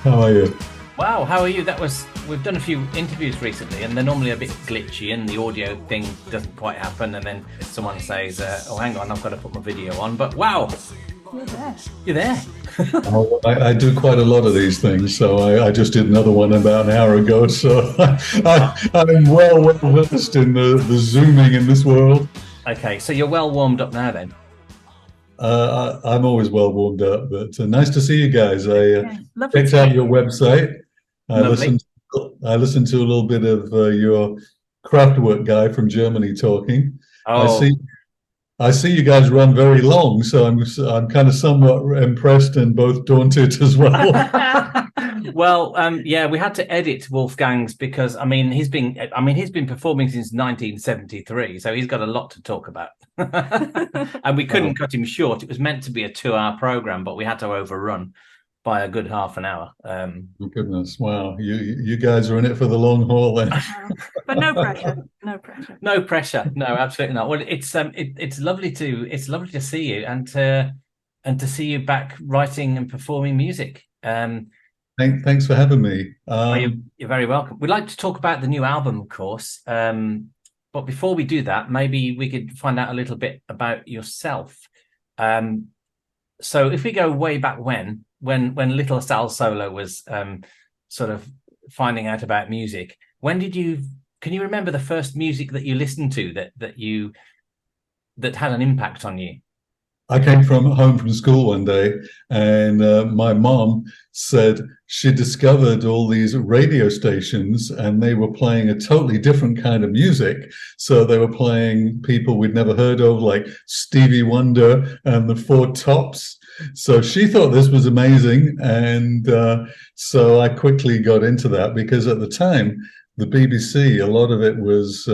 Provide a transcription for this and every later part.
How are you? Wow, how are you? We've done a few interviews recently, and they're normally a bit glitchy, and the audio thing doesn't quite happen. And then someone says, "Oh, hang on, I've got to put my video on." But wow, You're there. you're there. Oh, I do quite a lot of these things, so I just did another one about an hour ago. So I'm well versed in the zooming in this world. Okay, so you're well warmed up now, then. I'm always well warmed up, but nice to see you guys. I Lovely checked to out meet your you. website. I Lovely. listened to a little bit of your Kraftwerk guy from Germany talking. I Oh, see I see you guys run very long, so I'm kind of somewhat impressed and both daunted as well. well, yeah, we had to edit Wolfgang's because he's been performing since 1973, so he's got a lot to talk about, and we couldn't cut him short. It was meant to be a 2-hour program, but we had to overrun by a good half an hour. Oh, goodness, wow! You guys are in it for the long haul, then. But no pressure. No pressure. No pressure. No, absolutely not. Well, it's lovely to see you and to see you back writing and performing music. Thanks for having me. You're very welcome. We'd like to talk about the new album, of course. But before we do that, maybe we could find out a little bit about yourself. So if we go way back when little Sal Solo was sort of finding out about music, can you remember the first music that you listened to that had an impact on you? I came home from school one day, and my mom said she discovered all these radio stations, and they were playing a totally different kind of music. So they were playing people we'd never heard of, like Stevie Wonder and the Four Tops. So she thought this was amazing, and so I quickly got into that because at the time, the BBC, a lot of it was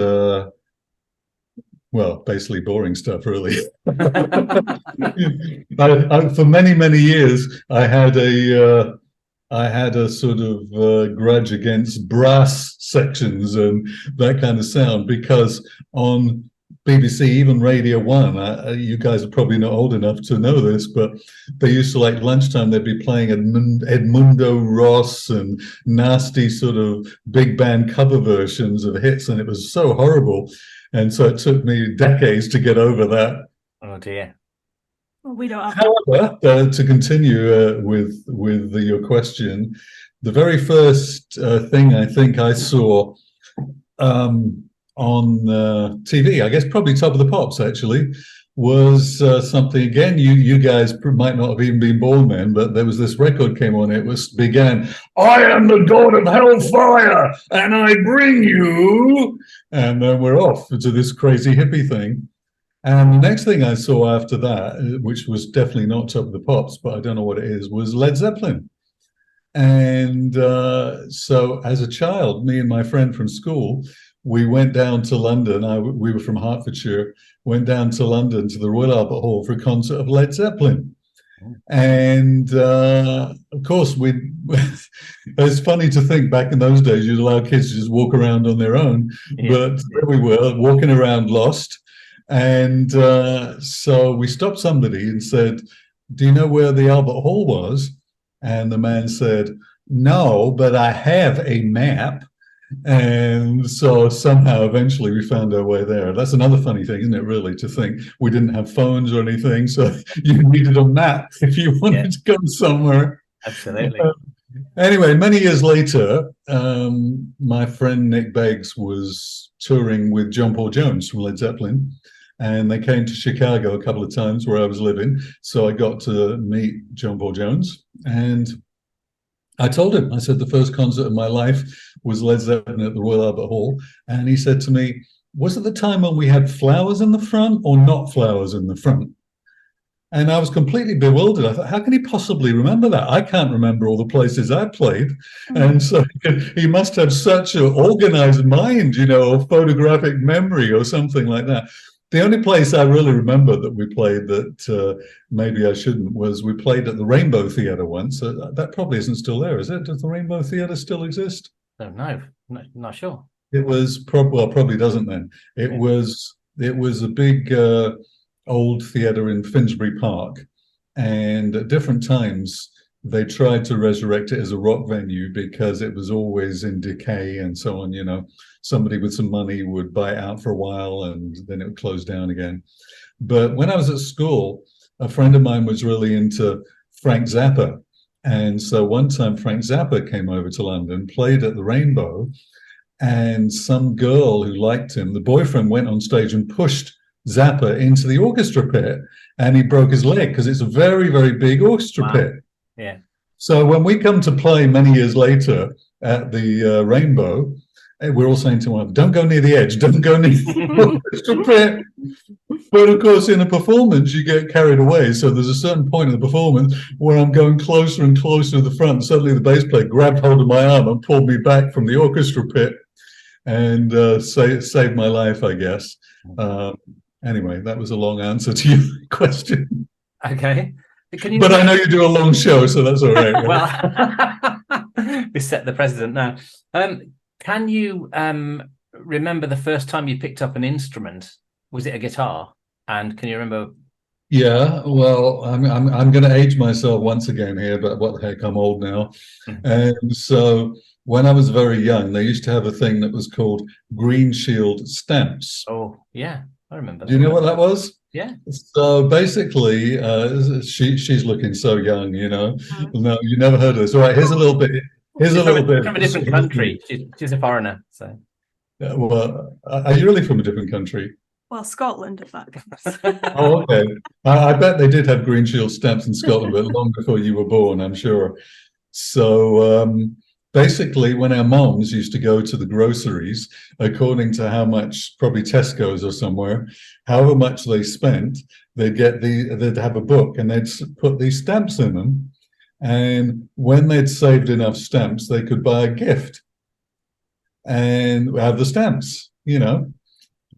basically boring stuff, really. For many years, I had a sort of grudge against brass sections and that kind of sound, because on BBC, even Radio 1, you guys are probably not old enough to know this, but they used to, like, lunchtime, they'd be playing Edmundo Ross and nasty sort of big band cover versions of hits, and it was so horrible. And so it took me decades to get over that. Oh dear. Well, we don't have. However, to continue with your question, the very first thing I think I saw on TV, I guess probably Top of the Pops actually, was something, again, you guys might not have even been born then, but there was this record came on, it began, "I am the god of hellfire, and I bring you," and then we're off to this crazy hippie thing. And the next thing I saw after that, which was definitely not Top of the Pops, but I don't know what it is, was Led Zeppelin. And so as a child, me and my friend from school, we went down to London. We were from Hertfordshire, went down to London to the Royal Albert Hall for a concert of Led Zeppelin. And of course, it's funny to think back in those days, you'd allow kids to just walk around on their own, but there we were walking around lost. And so we stopped somebody and said, "Do you know where the Albert Hall was?" And the man said, "No, but I have a map." And so somehow eventually we found our way there. That's another funny thing, isn't it, really, to think we didn't have phones or anything, so you needed a map if you wanted to go somewhere. Absolutely. Anyway, many years later, my friend Nick Beggs was touring with John Paul Jones from Led Zeppelin, and they came to Chicago a couple of times where I was living, so I got to meet John Paul Jones. And I told him, I said, the first concert of my life was Led Zeppelin at the Royal Albert Hall. And he said to me, "Was it the time when we had flowers in the front or not flowers in the front?" And I was completely bewildered. I thought, how can he possibly remember that? I can't remember all the places I played. And so he must have such an organized mind, or photographic memory or something like that. The only place I really remember that we played that maybe I shouldn't was we played at the Rainbow Theatre once. That probably isn't still there, is it? Does the Rainbow Theatre still exist? No, not sure. It was probably doesn't then. It was a big old theatre in Finsbury Park, and at different times they tried to resurrect it as a rock venue because it was always in decay and so on. Somebody with some money would buy it out for a while and then it would close down again. But when I was at school, a friend of mine was really into Frank Zappa. And so one time Frank Zappa came over to London, played at the Rainbow, and some girl who liked him, the boyfriend, went on stage and pushed Zappa into the orchestra pit, and he broke his leg because it's a very, very big orchestra pit. Yeah. So when we come to play many years later at the Rainbow, we're all saying to him, don't go near the edge, don't go near the orchestra pit. But of course, in a performance, you get carried away. So there's a certain point in the performance where I'm going closer and closer to the front. Suddenly the bass player grabbed hold of my arm and pulled me back from the orchestra pit and saved my life, I guess. Anyway, that was a long answer to your question. Okay. But I know you do a long show, so that's all right. Right? Well, we set the precedent now. Can you remember the first time you picked up an instrument? Was it a guitar? And can you remember? Yeah, well, I'm going to age myself once again here, but what the heck, I'm old now. And so when I was very young, they used to have a thing that was called Green Shield stamps. Oh, yeah, I remember that. Do you know what that was? Yeah. So basically, she's looking so young, No, you never heard of this. All right, here's a little bit. From a different country. She's a foreigner, so. Yeah, well, are you really from a different country? Well, Scotland, if that counts. Oh, okay. I bet they did have Green Shield stamps in Scotland, but long before you were born, I'm sure. So basically, when our moms used to go to the groceries, according to how much, probably Tesco's or somewhere, however much they spent, they'd have a book and they'd put these stamps in them. And when they'd saved enough stamps, they could buy a gift and have the stamps,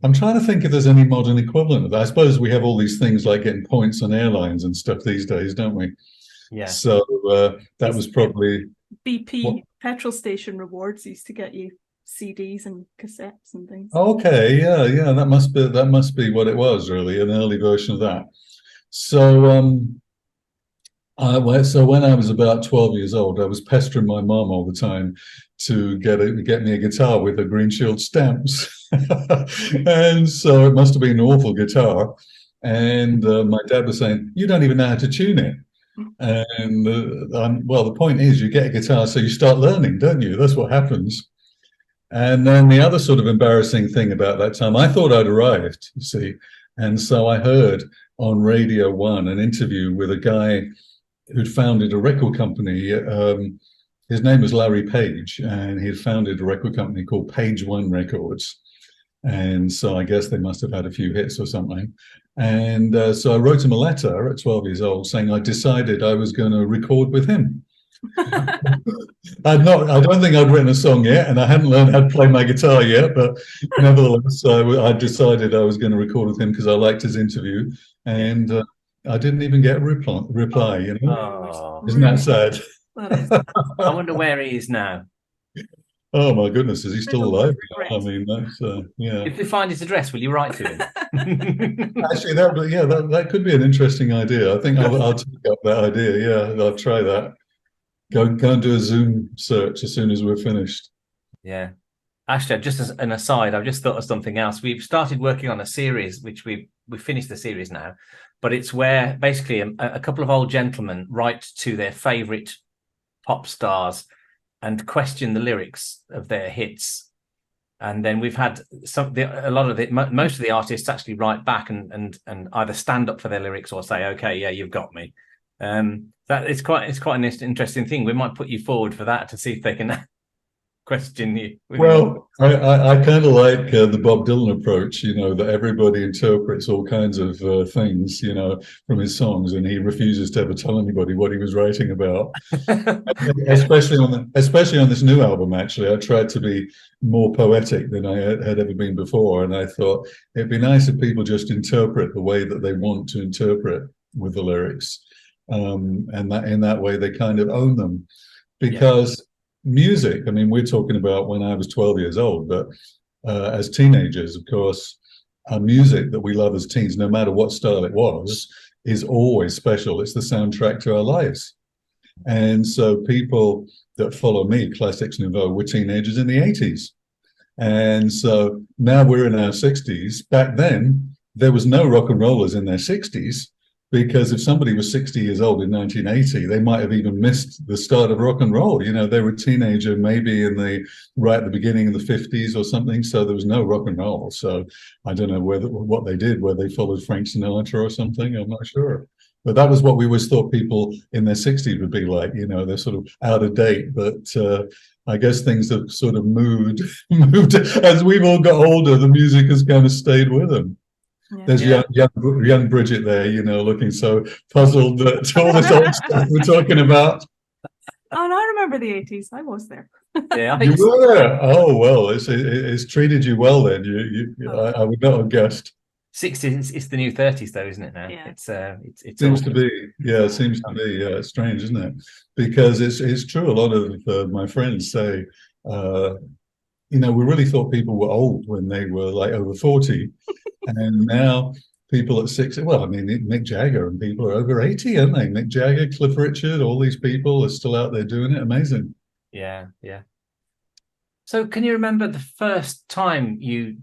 I'm trying to think if there's any modern equivalent of that. I suppose we have all these things like getting points on airlines and stuff these days, don't we? Yeah. So that was probably... BP petrol station rewards used to get you CDs and cassettes and things. Okay, yeah, that must be what it was, really, an early version of that. So so when I was about 12 years old, I was pestering my mom all the time to get me a guitar with the Green Shield stamps. And so it must have been an awful guitar. And my dad was saying, you don't even know how to tune it. And well, the point is you get a guitar, so you start learning, don't you? That's what happens. And then the other sort of embarrassing thing about that time, I thought I'd arrived, you see. And so I heard on Radio 1 an interview with a guy who'd founded a record company. His name was Larry Page, and he had founded a record company called Page One Records. And so I guess they must have had a few hits or something. And so I wrote him a letter at 12 years old saying I decided I was going to record with him. I don't think I'd written a song yet, and I hadn't learned how to play my guitar yet, but nevertheless, I decided I was going to record with him because I liked his interview, and I didn't even get a reply, Oh, Isn't that sad? I wonder where he is now. Oh my goodness, is he still alive? I mean, that's yeah. If we find his address, will you write to him? Actually, that could be an interesting idea. I think I'll take up that idea. Yeah, I'll try that. Go and do a Zoom search as soon as we're finished. Yeah. Actually, just as an aside, I've just thought of something else. We've started working on a series, which we finished the series now, but it's where basically a couple of old gentlemen write to their favourite pop stars and question the lyrics of their hits. And then we've had most of the artists actually write back and either stand up for their lyrics or say, okay, yeah, you've got me. That it's quite an interesting thing. We might put you forward for that to see if they can question you. Well, I kind of like the Bob Dylan approach, that everybody interprets all kinds of things, from his songs, and he refuses to ever tell anybody what he was writing about. especially on this new album, actually, I tried to be more poetic than I had ever been before, and I thought it'd be nice if people just interpret the way that they want to interpret with the lyrics. And that in that way they kind of own them, because music, I mean, we're talking about when I was 12 years old, but as teenagers, of course, our music that we love as teens, no matter what style it was, is always special. It's the soundtrack to our lives. And so people that follow me, Classix Nouveaux, were teenagers in the 80s. And so now we're in our 60s. Back then, there was no rock and rollers in their 60s, because if somebody was 60 years old in 1980, they might have even missed the start of rock and roll. You know, they were a teenager maybe right at the beginning of the 50s or something. So there was no rock and roll. So I don't know what they did, whether they followed Frank Sinatra or something. I'm not sure. But that was what we always thought people in their 60s would be like. You know, they're sort of out of date. But I guess things have sort of moved as we've all got older. The music has kind of stayed with them. Yeah. There's young Bridget there, you know, looking so puzzled that all this old stuff we're talking about. Oh, and I remember the 80s. I was there. Yeah, I You think were. Oh well, it's treated you well then. I would not have guessed. 60s, it's the new 30s though, isn't it now? Yeah. It's Seems all- to be. Yeah, it seems to be. Yeah, it's strange, isn't it? Because it's true. A lot of my friends say, you know, we really thought people were old when they were like over 40. And now people at 60, well, I mean, Mick Jagger and people are over 80, aren't they? Mick Jagger, Cliff Richard, all these people are still out there doing it. Amazing. Yeah. So can you remember the first time you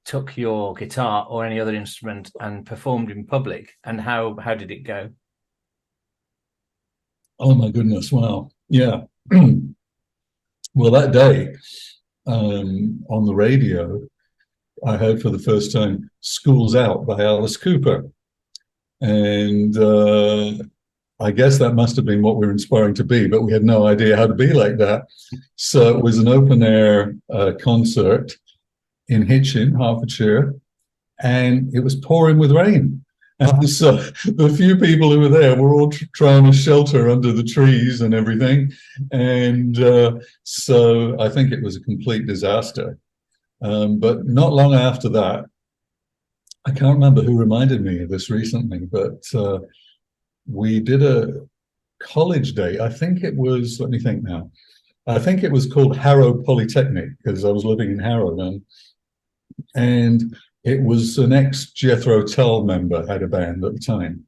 took your guitar or any other instrument and performed in public, and how did it go? Oh my goodness. Wow. Yeah. Well, that day on the radio, I heard for the first time "School's Out" by Alice Cooper. And I guess that must have been what we were inspiring to be, but we had no idea how to be like that. So it was an open air concert in Hitchin, Hertfordshire, and it was pouring with rain. And so the few people who were there were all trying to shelter under the trees and everything. And so I think it was a complete disaster. But not long after that, I can't remember who reminded me of this recently, but we did a college day. I think it was, let me think now. I think it was called Harrow Polytechnic, because I was living in Harrow then. And it was an ex-Jethro Tull member had a band at the time.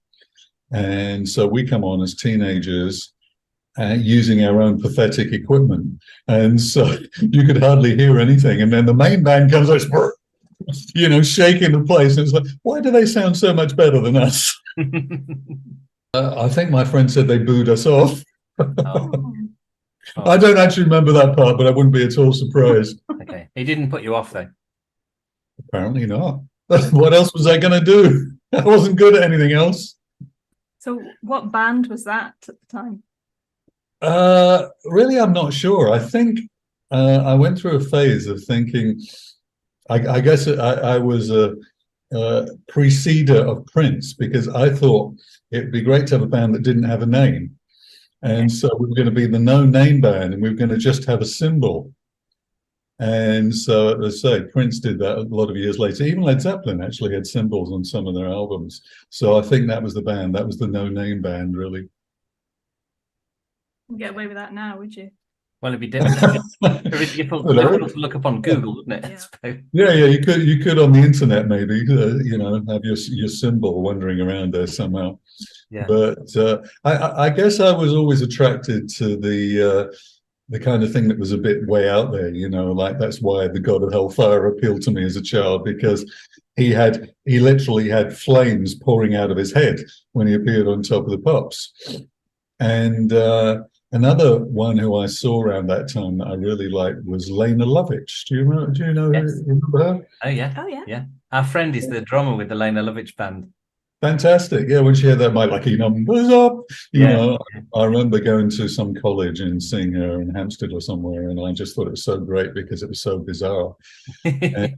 And so we come on as teenagers using our own pathetic equipment. And so you could hardly hear anything. And then the main band comes like, you know, shaking the place. And it's like, why do they sound so much better than us? I think my friend said they booed us off. Oh. I don't actually remember that part, but I wouldn't be at all surprised. Okay, he didn't put you off though. Apparently not. What else was I going to do? I wasn't good at anything else. So what band was that at the time? Really, I'm not sure. I think I went through a phase of thinking, I guess I was a preceder of Prince, because I thought it'd be great to have a band that didn't have a name. And so we were going to be the no-name band, and we were going to just have a symbol. And so, as I say, Prince did that a lot of years later. Even Led Zeppelin actually had symbols on some of their albums. So I think that was the band. That was the no-name band, really. You'd get away with that now, would you? Well, it'd be difficult to look up on Google, wouldn't it? Yeah, you could on the internet maybe, you know, have your symbol wandering around there somehow. Yeah. But I guess I was always attracted to the kind of thing that was a bit way out there, you know, like that's why the God of Hellfire appealed to me as a child, because he literally had flames pouring out of his head when he appeared on Top of the Pops. And another one who I saw around that time that I really liked was Lena Lovitch. Do you know Yes. remember her? Oh yeah. Our friend is the drummer with the Lena Lovitch band. Fantastic. Yeah, when she had that My Lucky Numbers Up, you Yeah. know, I remember going to some college and seeing her in Hampstead or somewhere, and I just thought it was so great because it was so bizarre. And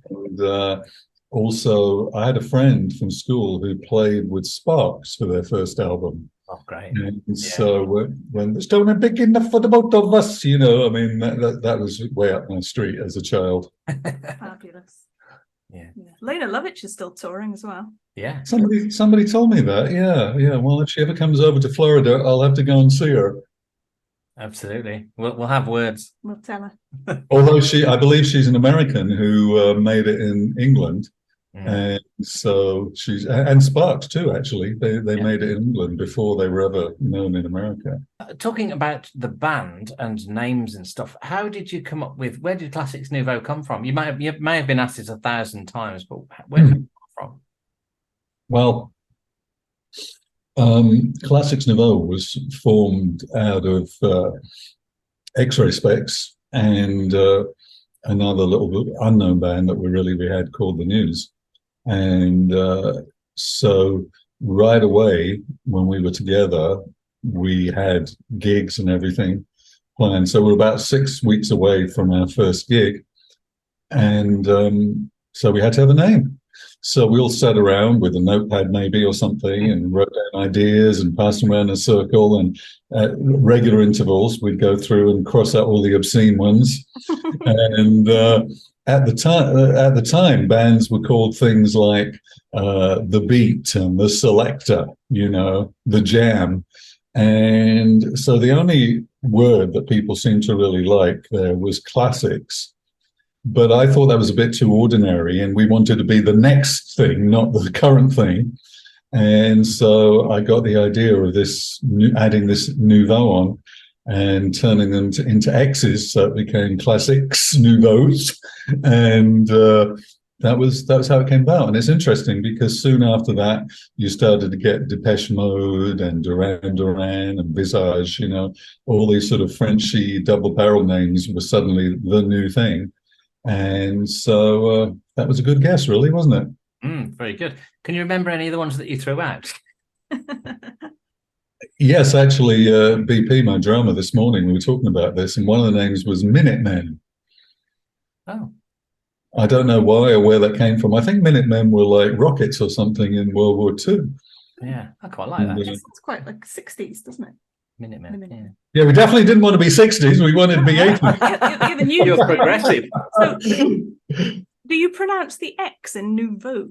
also, I had a friend from school who played with Sparks for their first album. Oh, great. And so when the stone big enough for the both of us, you know, I mean, that was way up my street as a child. Fabulous. Yeah. Lena Lovitch is still touring as well. Yeah. Somebody told me that. Yeah. Well, if she ever comes over to Florida, I'll have to go and see her. Absolutely. We'll have words. We'll tell her. Although I believe she's an American who made it in England, And so and Sparks too, actually. They made it in England before they were ever known in America. Talking about the band and names and stuff, how did you come up with, where did Classix Nouveaux come from? You may have been asked this 1,000 times, but where did it come from? Well, Classix Nouveaux was formed out of X-Ray Specs and another little unknown band that we had called The News. And so right away, when we were together, we had gigs and everything planned. So we're about 6 weeks away from our first gig. And so we had to have a name. So we all sat around with a notepad maybe or something and wrote down ideas and passed them around in a circle, and at regular intervals we'd go through and cross out all the obscene ones. And at the time, bands were called things like The Beat and The Selector, The Jam. And so the only word that people seemed to really like there was classics. But I thought that was a bit too ordinary, and we wanted to be the next thing, not the current thing. And so I got the idea of adding this nouveau on and turning them into X's, so it became Classix Nouveaux. And that was how it came about. And it's interesting because soon after that, you started to get Depeche Mode and Duran Duran and Visage, all these sort of Frenchy double barrel names were suddenly the new thing. And so that was a good guess, really, wasn't it? Very good. Can you remember any of the ones that you threw out? Yes, actually, BP, my drummer, this morning, we were talking about this, and one of the names was Minutemen. Oh. I don't know why or where that came from. I think Minutemen were like rockets or something in World War II. Yeah, I quite like that. It's quite like 60s, doesn't it? Minutemen. Yeah, we definitely didn't want to be 60s. We wanted to be 80s. You're progressive. So, do you pronounce the X in nouveaux?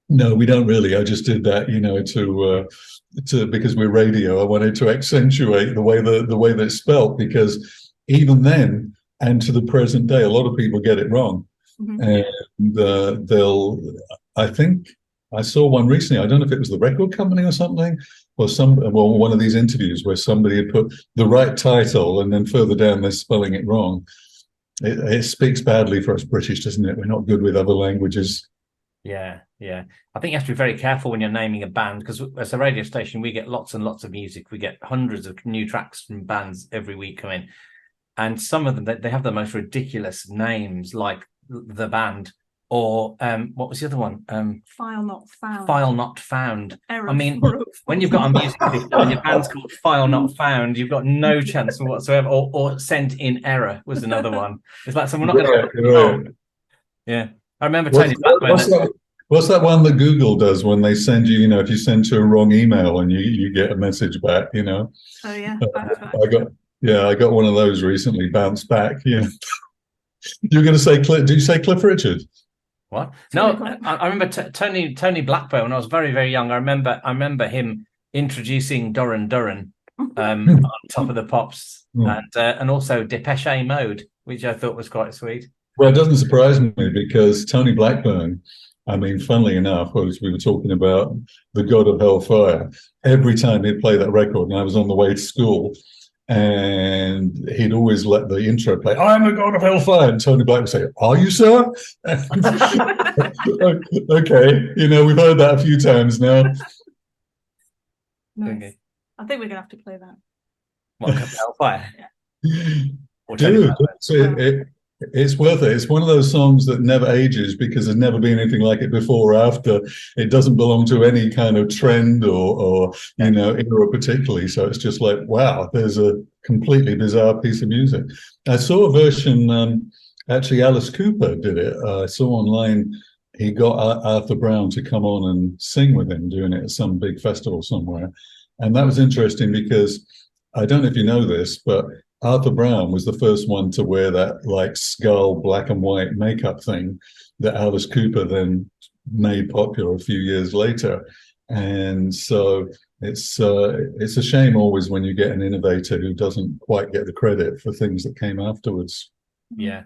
No, we don't really. I just did that, to because we're radio. I wanted to accentuate the way that it's spelt, because even then and to the present day, a lot of people get it wrong, and I think I saw one recently. I don't know if it was the record company or something, or one of these interviews where somebody had put the right title and then further down they're spelling it wrong. It speaks badly for us British, doesn't it? We're not good with other languages. Yeah. I think you have to be very careful when you're naming a band, because as a radio station, we get lots and lots of music. We get hundreds of new tracks from bands every week come in. And some of them, they have the most ridiculous names, like The Band, or what was the other one? File Not Found. File Not Found. Error I mean, when you've got a music video and your band's called File Not Found, you've got no chance whatsoever. Or Sent in Error was another one. It's like, so we're not going to... Yeah. I remember Tony Blackburn. What's that one that Google does when they send you, if you send to a wrong email and you get a message back, Oh, yeah. I got one of those recently, bounced back. You're going to say, do you say Cliff Richard? What? No, I remember Tony Blackburn when I was very, very young. I remember him introducing Duran Duran on Top of the Pops, and also Depeche Mode, which I thought was quite sweet. Well, it doesn't surprise me, because Tony Blackburn, I mean, funnily enough, as we were talking about the God of Hellfire, every time he'd play that record, and I was on the way to school, and he'd always let the intro play, "I'm the God of Hellfire," and Tony Black would say, "Are you, sir?" Okay, we've heard that a few times now. Nice. Okay. I think we're gonna have to play that. What, God of Hellfire? Yeah. Dude, it's worth it. It's one of those songs that never ages, because there's never been anything like it before or after. It doesn't belong to any kind of trend or era particularly. So it's just like, wow, there's a completely bizarre piece of music. I saw a version, actually Alice Cooper did it. I saw online he got Arthur Brown to come on and sing with him, doing it at some big festival somewhere. And that was interesting, because I don't know if you know this, but Arthur Brown was the first one to wear that like skull black and white makeup thing that Alice Cooper then made popular a few years later. And so it's a shame always when you get an innovator who doesn't quite get the credit for things that came afterwards. Yeah.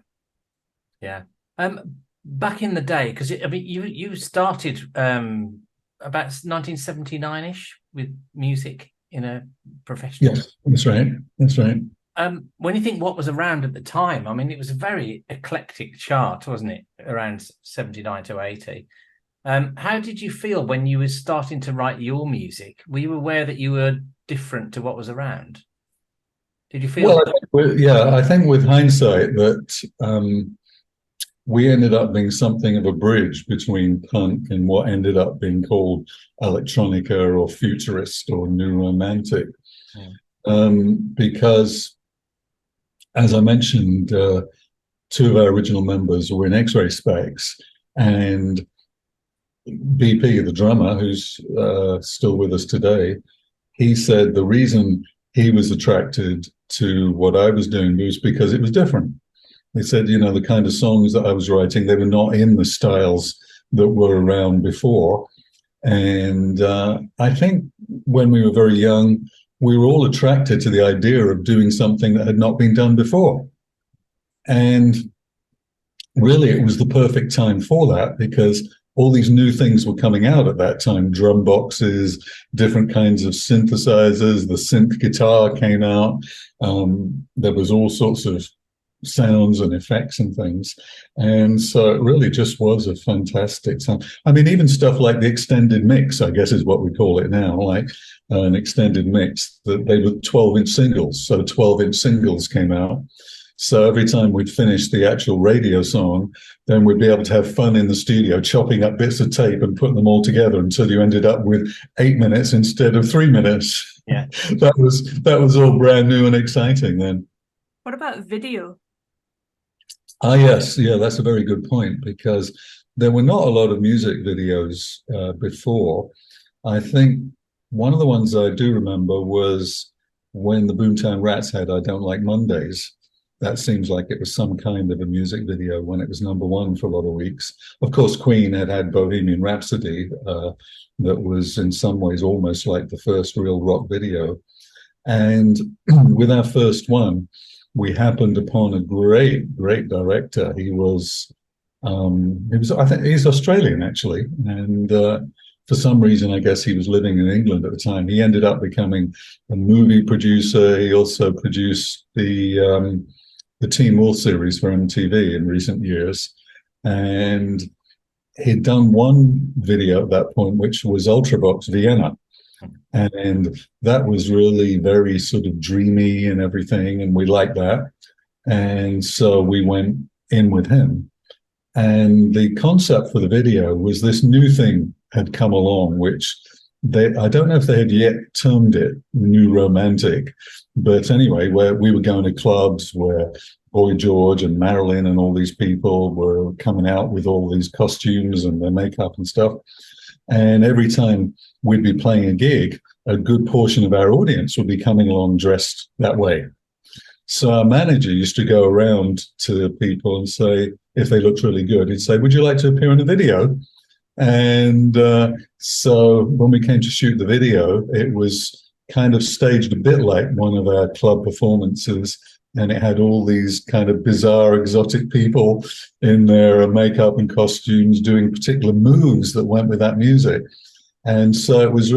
back in the day, because I mean, you started about 1979-ish with music in a professional. Yes, that's right. That's right. When you think what was around at the time, I mean, it was a very eclectic chart, wasn't it? Around 79 to 80. How did you feel when you were starting to write your music? Were you aware that you were different to what was around? Did you feel? Well, I think with hindsight that we ended up being something of a bridge between punk and what ended up being called electronica or futurist or new romantic. Because, as I mentioned, two of our original members were in X-Ray Specs, and BP, the drummer, who's still with us today, he said the reason he was attracted to what I was doing was because it was different. He said, you know, the kind of songs that I was writing, they were not in the styles that were around before. And I think when we were very young, we were all attracted to the idea of doing something that had not been done before. And really, it was the perfect time for that, because all these new things were coming out at that time: drum boxes, different kinds of synthesizers, the synth guitar came out. There was all sorts of sounds and effects and things. And so it really just was a fantastic time. I mean, even stuff like the extended mix, I guess is what we call it now, like an extended mix, that they were 12-inch singles. So 12-inch singles came out. So every time we'd finish the actual radio song, then we'd be able to have fun in the studio, chopping up bits of tape and putting them all together until you ended up with 8 minutes instead of 3 minutes. Yeah. That was all brand new and exciting then. What about video? Yes, yeah, that's a very good point, because there were not a lot of music videos before. I think one of the ones I do remember was when the Boomtown Rats had I Don't Like Mondays. That seems like it was some kind of a music video when it was #1 for a lot of weeks. Of course, Queen had Bohemian Rhapsody, that was in some ways almost like the first real rock video. And with our first one, we happened upon a great director. He was, I think he's Australian actually. And for some reason, I guess he was living in England at the time. He ended up becoming a movie producer. He also produced the Teen Wolf series for MTV in recent years. And he'd done one video at that point, which was Ultravox Vienna. And that was really very sort of dreamy and everything, and we liked that. And so we went in with him. And the concept for the video was this new thing had come along, which I don't know if they had yet termed it new romantic, but anyway, where we were going to clubs where Boy George and Marilyn and all these people were coming out with all these costumes and their makeup and stuff. And every time we'd be playing a gig, a good portion of our audience would be coming along dressed that way. So our manager used to go around to people and say, if they looked really good, he'd say, would you like to appear in a video? And so when we came to shoot the video, it was kind of staged a bit like one of our club performances. And it had all these kind of bizarre, exotic people in their makeup and costumes doing particular moves that went with that music. And so it was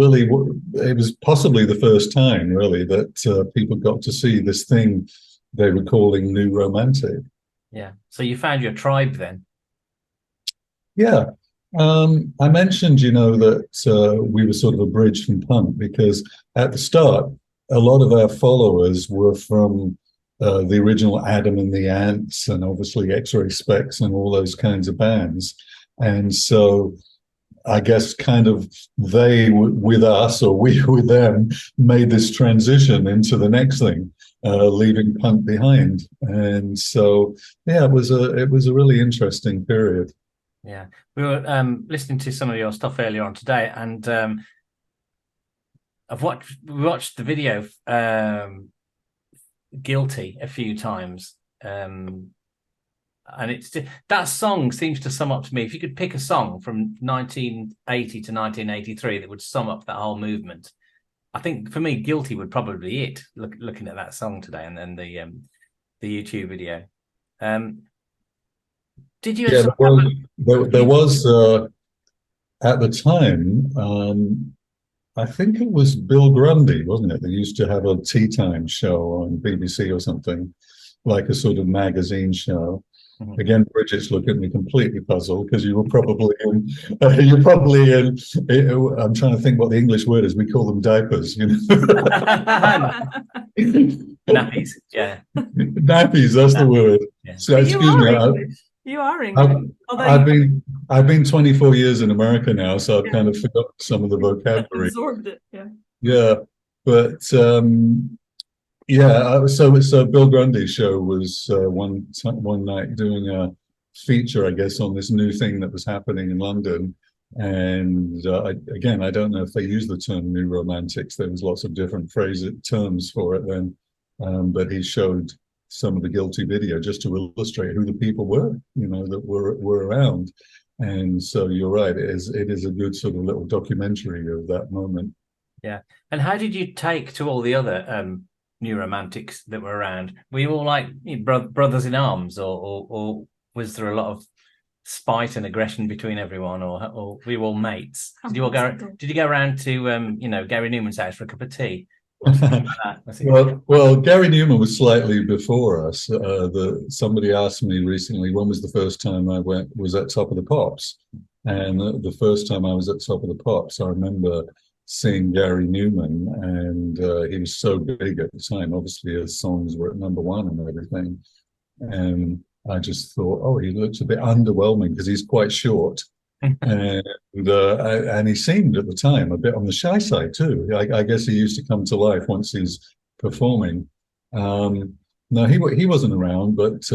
possibly the first time, really, that people got to see this thing they were calling new romantic. Yeah. So you found your tribe then? Yeah. I mentioned, that we were sort of a bridge from punk, because at the start, a lot of our followers were from the original Adam and the Ants, and obviously X-Ray Specs and all those kinds of bands. And so I guess kind of they with us, or we with them, made this transition into the next thing, leaving punk behind. And so, yeah, it was a really interesting period. Yeah, we were listening to some of your stuff earlier on today, and we watched the video Guilty a few times, and it's that song seems to sum up to me. If you could pick a song from 1980 to 1983 that would sum up that whole movement, I think for me Guilty would probably be it. Looking at that song today, and then the YouTube video. Did you? Yeah, Sort of have there was at the time. I think it was Bill Grundy, wasn't it? They used to have a tea time show on BBC or something, like a sort of magazine show. Mhm. Again, Bridget's looking at me completely puzzled because you were probably in, you're probably in, I'm trying to think what the English word is. We call them diapers, you know. Nappies, yeah. Nappies, that's the word. Yeah. So, But excuse me, you are English. I've been 24 years in America now, so I've Yeah. kind of forgotten some of the vocabulary. Absorbed it, yeah. Yeah, but yeah, so Bill Grundy's show was one night doing a feature, I guess, on this new thing that was happening in London. And again, I don't know if they use the term new romantics. There was lots of different terms for it then, but he showed some of the guilty video just to illustrate who the people were, you know, that were around. And so you're right, it is a good sort of little documentary of that moment. Yeah. And how did you take to all the other new romantics that were around? Were you all like brothers in arms, or was there a lot of spite and aggression between everyone, or were you all mates? Did you go around to Gary Newman's house for a cup of tea? Well, Gary Newman was slightly before us. Somebody asked me recently, when was the first time I was at Top of the Pops? And the first time I was at Top of the Pops, I remember seeing Gary Newman, and he was so big at the time. Obviously, his songs were at #1 and everything. And I just thought, oh, he looks a bit underwhelming because he's quite short. And he seemed at the time a bit on the shy side too. I guess he used to come to life once he's performing. No, he wasn't around, but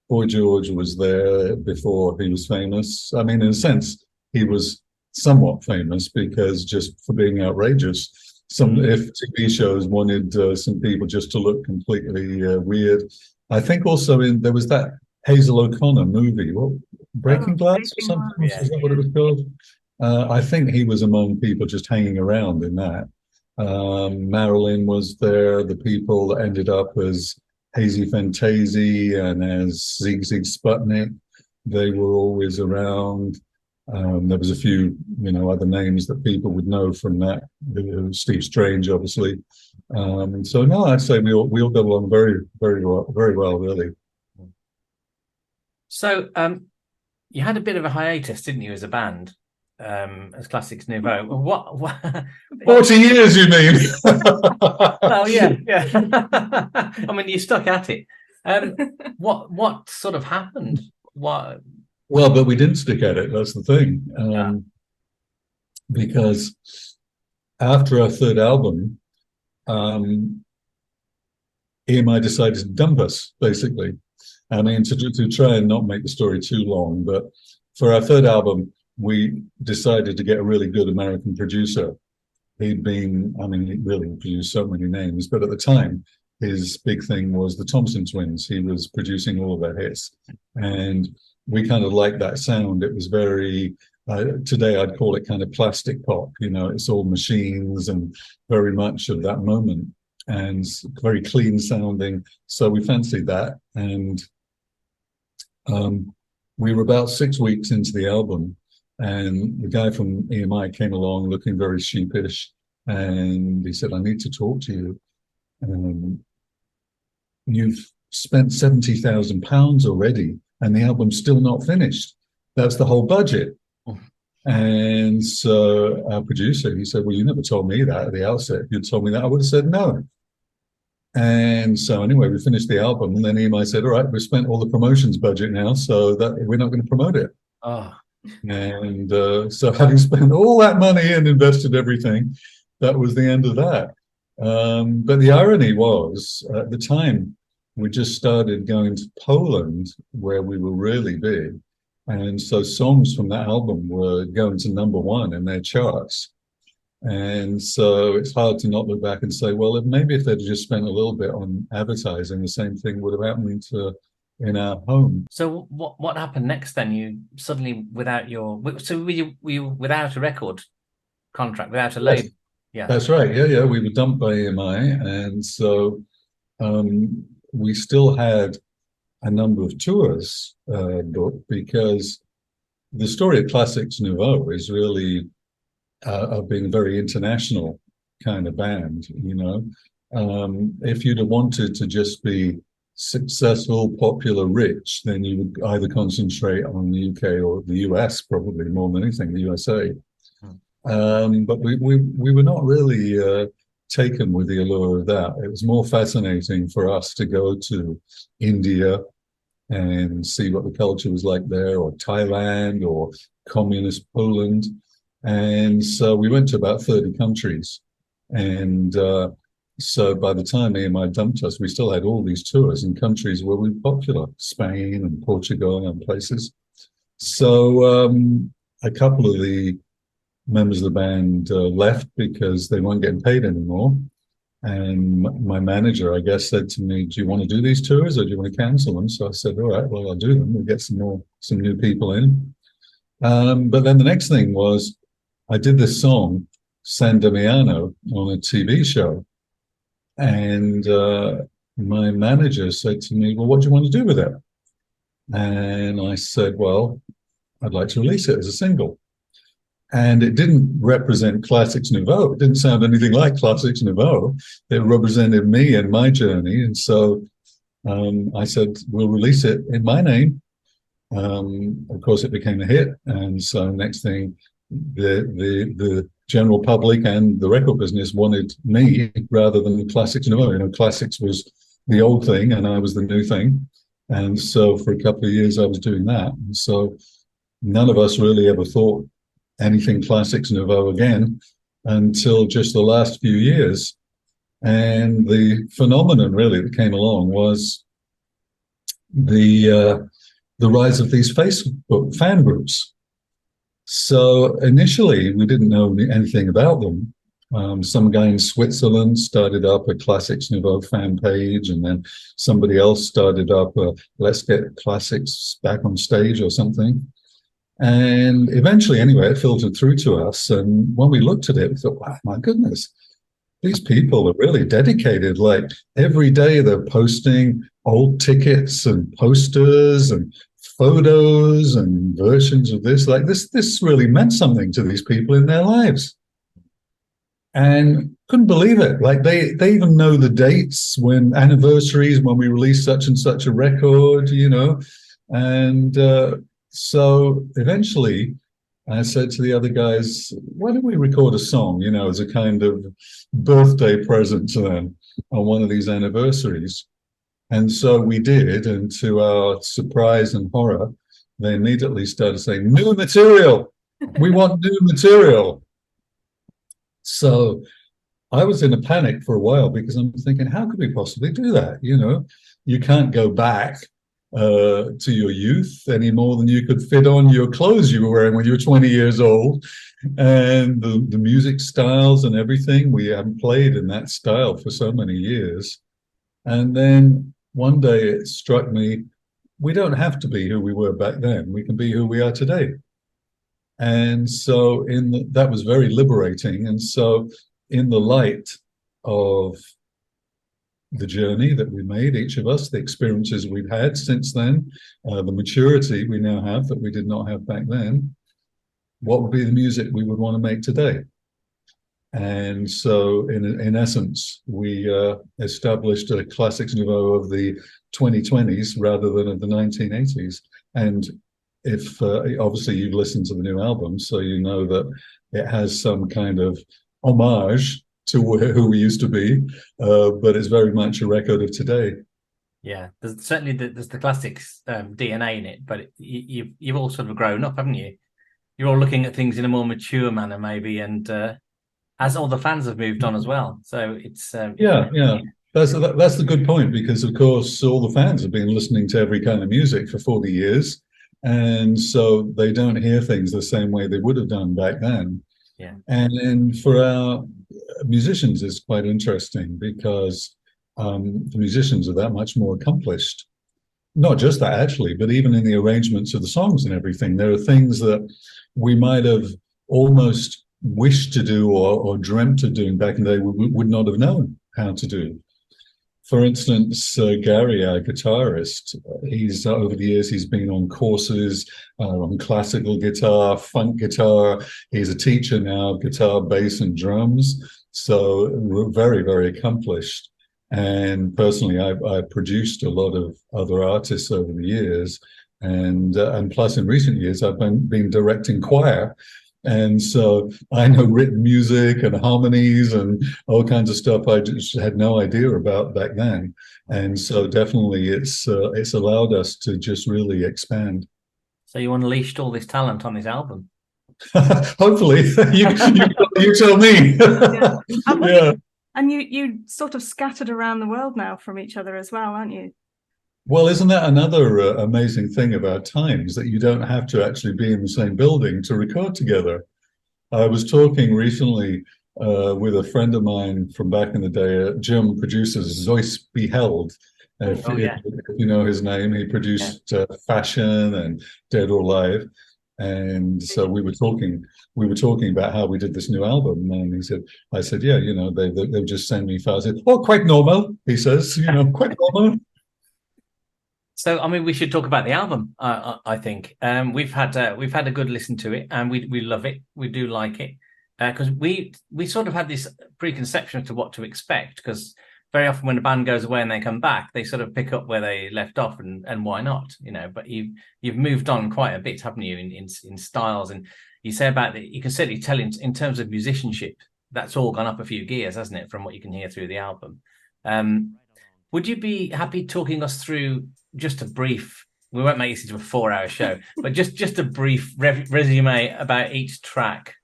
Boy George was there before he was famous. I mean, in a sense, he was somewhat famous because just for being outrageous. If TV shows wanted some people just to look completely weird. I think also there was that Hazel O'Connor movie, Breaking Glass or something? Yeah. Is that what it was called? I think he was among people just hanging around in that. Marilyn was there. The people that ended up as Hazy Fantasy and as Zig Zig Sputnik, they were always around. There was a few, other names that people would know from that. Steve Strange, obviously. So no, I'd say we all got along very, very well, really. So you had a bit of a hiatus, didn't you, as a band, as Classix Nouveaux? What 40 years, you mean? Well, yeah. I mean, you stuck at it. What sort of happened? What? Well, but we didn't stick at it. That's the thing. Because after our third album, EMI decided to dump us, basically. I mean, to try and not make the story too long, but for our third album, we decided to get a really good American producer. He really produced so many names, but at the time, his big thing was the Thompson Twins. He was producing all of their hits. And we kind of liked that sound. It was very, today I'd call it kind of plastic pop. It's all machines and very much of that moment and very clean sounding. So we fancied that. And we were about 6 weeks into the album, and the guy from EMI came along looking very sheepish, and he said, I need to talk to you. You've spent £70,000 already, and the album's still not finished. That's the whole budget. And so our producer, he said, well, you never told me that at the outset. If you'd told me that, I would have said no. And so anyway, we finished the album, and then EMI said, all right, we've spent all the promotions budget now, so that we're not going to promote it. And so having spent all that money and invested everything, that was the end of that. But the irony was, at the time, we just started going to Poland, where we were really big. And so songs from that album were going to #1 in their charts. And so it's hard to not look back and say, well, maybe if they'd just spent a little bit on advertising, the same thing would have happened in our home. So what happened next then? You suddenly were you without a record contract, without a label? Yeah, that's right. Yeah. We were dumped by EMI, and so we still had a number of tours booked, because the story of Classix Nouveaux is really of being a very international kind of band, you know. If you'd have wanted to just be successful, popular, rich, then you would either concentrate on the UK or the US, probably more than anything, the USA. But we were not really taken with the allure of that. It was more fascinating for us to go to India and see what the culture was like there, or Thailand, or communist Poland. And so we went to about 30 countries. And so by the time EMI dumped us, we still had all these tours in countries where we were popular, Spain and Portugal and places. So a couple of the members of the band left because they weren't getting paid anymore. And my manager, I guess, said to me, do you want to do these tours or do you want to cancel them? So I said, all right, well, I'll do them. We'll get some new people in. But then the next thing was, I did this song, San Damiano, on a TV show. And my manager said to me, well, what do you want to do with it? And I said, well, I'd like to release it as a single. And it didn't represent Classix Nouveaux. It didn't sound anything like Classix Nouveaux. It represented me and my journey. And so I said, we'll release it in my name. Of course, it became a hit. And so next thing, the general public and the record business wanted me rather than Classix Nouveaux. You know, Classix was the old thing and I was the new thing. And so for a couple of years, I was doing that. And so none of us really ever thought anything Classix Nouveaux again until just the last few years. And the phenomenon really that came along was the rise of these Facebook fan groups. So initially, we didn't know anything about them. Some guy in Switzerland started up a Classix Nouveaux fan page, and then somebody else started up a Let's Get Classix Back on Stage or something. And eventually, anyway, it filtered through to us. And when we looked at it, we thought, wow, my goodness, these people are really dedicated. Like every day they're posting old tickets and posters and photos and versions of this. Like this really meant something to these people in their lives. And couldn't believe it. Like they even know the dates, when anniversaries, when we released such and such a record, you know. And so eventually I said to the other guys, why don't we record a song, you know, as a kind of birthday present to them on one of these anniversaries? And so we did, and to our surprise and horror, they immediately started saying, new material, we want new material. So I was in a panic for a while because I'm thinking, how could we possibly do that? You know, you can't go back to your youth any more than you could fit on your clothes you were wearing when you were 20 years old. And the music styles and everything, we haven't played in that style for so many years. And then one day it struck me, we don't have to be who we were back then. We can be who we are today. And so that was very liberating. And so in the light of the journey that we made, each of us, the experiences we've had since then, the maturity we now have that we did not have back then, what would be the music we would want to make today? And so in essence, we established a Classix Nouveaux of the 2020s rather than of the 1980s. And if obviously you've listened to the new album, so you know that it has some kind of homage to who we used to be, but it's very much a record of today. Yeah, there's certainly there's the Classix DNA in it, but you've all sort of grown up, haven't you? You're all looking at things in a more mature manner, maybe, and as all the fans have moved on as well. So it's yeah. That's the good point, because of course all the fans have been listening to every kind of music for 40 years, and so they don't hear things the same way they would have done back then. Yeah. And for our musicians, it's quite interesting because the musicians are that much more accomplished. Not just that, actually, but even in the arrangements of the songs and everything, there are things that we might have almost wished to do or dreamt of doing back in the day we would not have known how to do. For instance, Gary, our guitarist, he's over the years, he's been on courses on classical guitar, funk guitar. He's a teacher now, guitar, bass, and drums. So we're very, very accomplished. And personally, I've produced a lot of other artists over the years. And plus, in recent years, I've been directing choir. And so I know written music and harmonies and all kinds of stuff I just had no idea about back then. And so definitely it's allowed us to just really expand. So you unleashed all this talent on this album? Hopefully. you tell me. Yeah. Yeah. And you sort of scattered around the world now from each other as well, aren't you? Well, isn't that another amazing thing about times, that you don't have to actually be in the same building to record together? I was talking recently with a friend of mine from back in the day, German producer Zeus Beheld. If you know his name, he produced Fashion and Dead or Alive. And so we were talking about how we did this new album, and I said, yeah, they just send me files. Oh, quite normal, he says, quite normal. So, I mean, we should talk about the album. I think we've had a good listen to it, and we love it. We do like it because we sort of had this preconception as to what to expect. Because very often when a band goes away and they come back, they sort of pick up where they left off, and why not? But you've moved on quite a bit, haven't you, in styles? And you say about that, you can certainly tell in terms of musicianship, that's all gone up a few gears, hasn't it, from what you can hear through the album? Would you be happy talking us through just a brief, we won't make this into a 4-hour show, but just a brief resume about each track,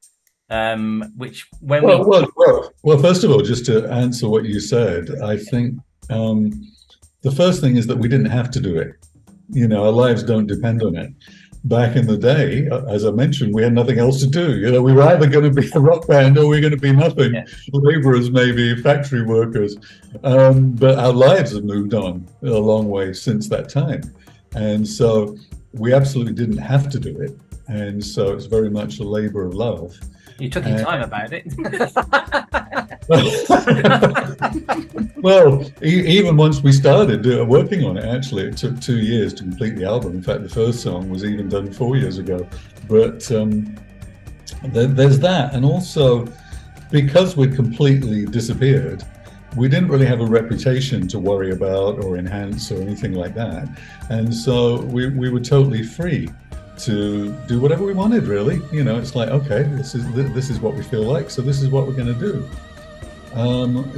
which when well, first of all, just to answer what you said, I think the first thing is that we didn't have to do it. Our lives don't depend on it. Back in the day, as I mentioned, we had nothing else to do. We were either going to be a rock band or we were going to be nothing. Yeah. Laborers, maybe factory workers. But our lives have moved on a long way since that time. And so we absolutely didn't have to do it. And so it's very much a labor of love. You took your time about it. Well, even once we started working on it, actually, it took 2 years to complete the album. In fact, the first song was even done 4 years ago. But there's that. And also, because we'd completely disappeared, we didn't really have a reputation to worry about or enhance or anything like that. And so we were totally free to do whatever we wanted, really. It's like, okay, this is what we feel like, so this is what we're going to do.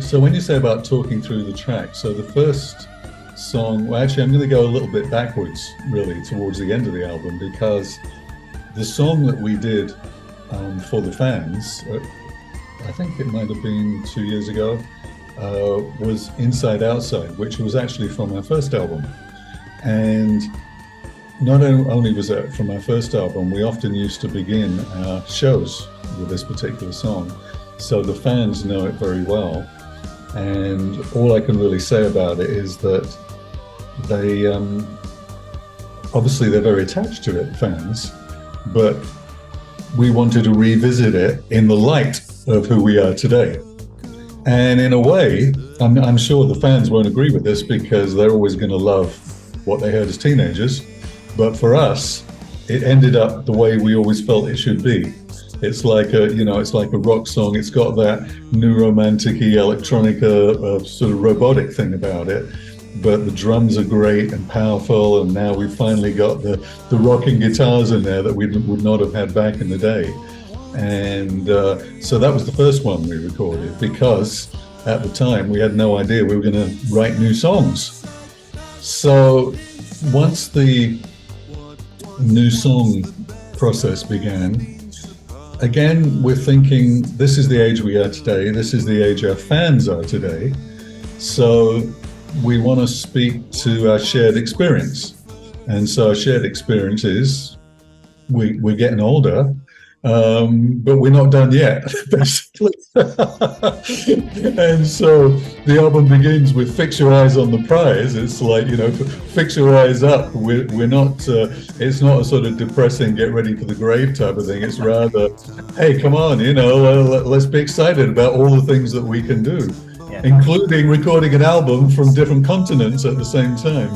So when you say about talking through the track, so the first song, well, actually I'm going to go a little bit backwards, really, towards the end of the album, because the song that we did for the fans, I think it might have been 2 years ago, was Inside Outside, which was actually from our first album. And not only was it from our first album, we often used to begin our shows with this particular song. So the fans know it very well. And all I can really say about it is that they, obviously they're very attached to it, fans, but we wanted to revisit it in the light of who we are today. And in a way, I'm sure the fans won't agree with this because they're always going to love what they heard as teenagers. But for us, it ended up the way we always felt it should be. It's like a rock song. It's got that new romantic-y electronica sort of robotic thing about it. But the drums are great and powerful, and now we've finally got the rocking guitars in there that we would not have had back in the day. And so that was the first one we recorded, because at the time we had no idea we were going to write new songs. So once the new song process began, again, we're thinking, this is the age we are today, this is the age our fans are today, so we want to speak to our shared experience. And so our shared experience is we're getting older, but we're not done yet, basically. And so the album begins with "Fix Your Eyes on the Prize." It's like, fix your eyes up. We're not. It's not a sort of depressing, get ready for the grave type of thing. It's rather, hey, come on, let's be excited about all the things that we can do. including recording an album from different continents at the same time.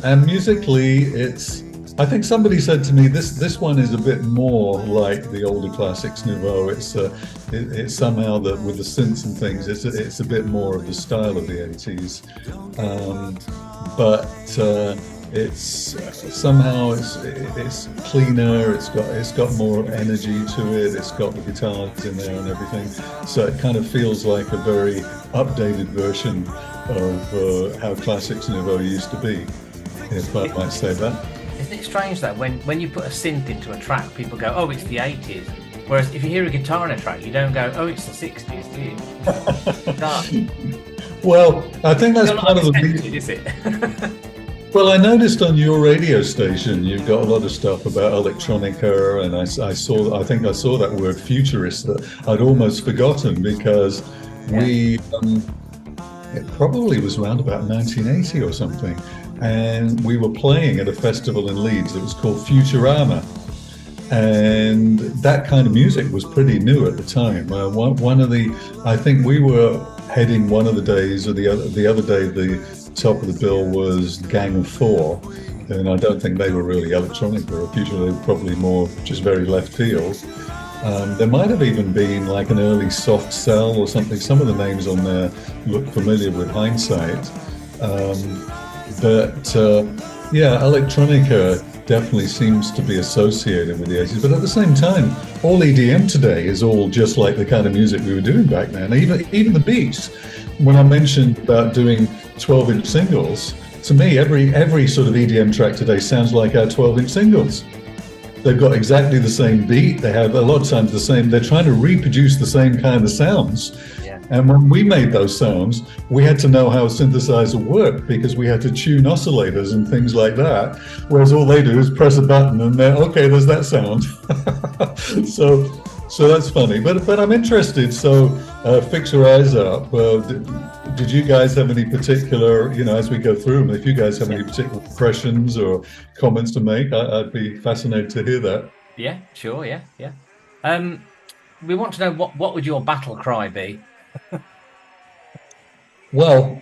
And musically, I think somebody said to me, this one is a bit more like the older Classix Nouveaux. It's somehow that with the synths and things, it's a bit more of the style of the 80s. But it's somehow it's cleaner. It's got more energy to it. It's got the guitars in there and everything. So it kind of feels like a very updated version of how Classix Nouveaux used to be, if I might say that. Isn't it strange that when you put a synth into a track, people go, "Oh, it's the 80s." Whereas if you hear a guitar in a track, you don't go, "Oh, it's the 60s," do you? Well, I think that's part of the reason, is it? Well, I noticed on your radio station you've got a lot of stuff about electronica, and I think I saw that word futurist that I'd almost forgotten, because it probably was around about 1980 or something, and we were playing at a festival in Leeds that was called Futurama, and that kind of music was pretty new at the time. I think we were heading one of the days, or the other day the top of the bill was Gang of Four, and I don't think they were really electronica or future. They were probably more just very left field. There might have even been like an early Soft Cell or something. Some of the names on there look familiar with hindsight. Electronica definitely seems to be associated with the 80s. But at the same time, all EDM today is all just like the kind of music we were doing back then. Even the beats. When I mentioned about doing 12-inch singles, to me, every sort of EDM track today sounds like our 12-inch singles. They've got exactly the same beat. They have a lot of times the same. They're trying to reproduce the same kind of sounds. Yeah. And when we made those sounds, we had to know how a synthesizer worked, because we had to tune oscillators and things like that. Whereas all they do is press a button and they're okay. There's that sound. So that's funny. But I'm interested. So fix your eyes up. Did you guys have any particular, as we go through them, if you guys have any particular impressions or comments to make, I'd be fascinated to hear that. Yeah, sure, yeah. We want to know what would your battle cry be? Well,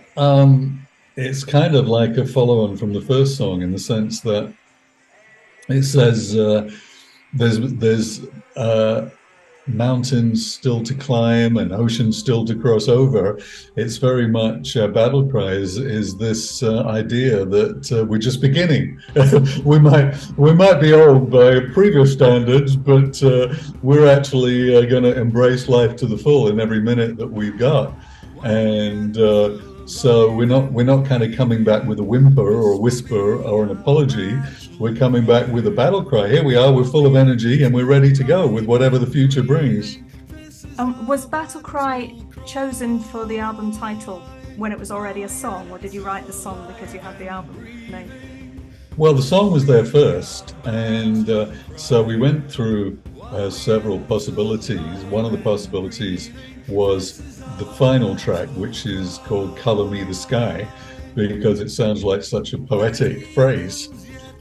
it's kind of like a follow-on from the first song, in the sense that it says there's mountains still to climb and oceans still to cross over. It's very much Battlecry is this idea that we're just beginning. we might be old by previous standards, but we're actually going to embrace life to the full in every minute that we've got. And so we're not kind of coming back with a whimper or a whisper or an apology. We're coming back with a battle cry. Here we are, we're full of energy and we're ready to go with whatever the future brings. Was Battlecry chosen for the album title when it was already a song, or did you write the song because you had the album name? Well, the song was there first, and so we went through several possibilities. One of the possibilities was the final track, which is called Color Me the Sky, because it sounds like such a poetic phrase.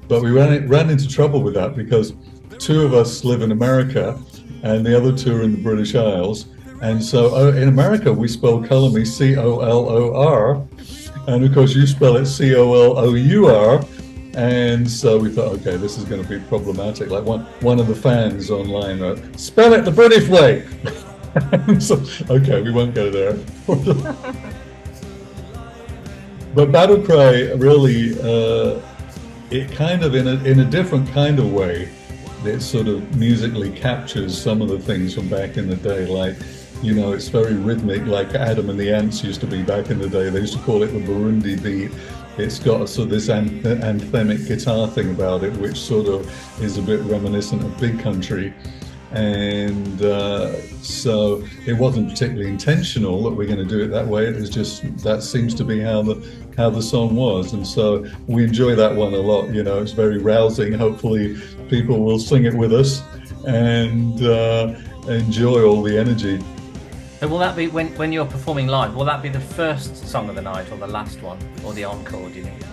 But we ran into trouble with that, because two of us live in America and the other two are in the British Isles. And so in America, we spell color me C-O-L-O-R. And of course, you spell it C-O-L-O-U-R. And so we thought, okay, this is going to be problematic. Like one of the fans online wrote, spell it the British way. So, okay, we won't go there. But Battlecry really, it kind of, in a different kind of way, it sort of musically captures some of the things from back in the day. Like, it's very rhythmic, like Adam and the Ants used to be back in the day. They used to call it the Burundi beat. It's got sort of this anthemic guitar thing about it, which sort of is a bit reminiscent of Big Country. And so it wasn't particularly intentional that we're going to do it that way. It was just, that seems to be how the song was. And so we enjoy that one a lot. It's very rousing. Hopefully people will sing it with us and enjoy all the energy. So will that be, when you're performing live, will that be the first song of the night or the last one, or the encore, do you think?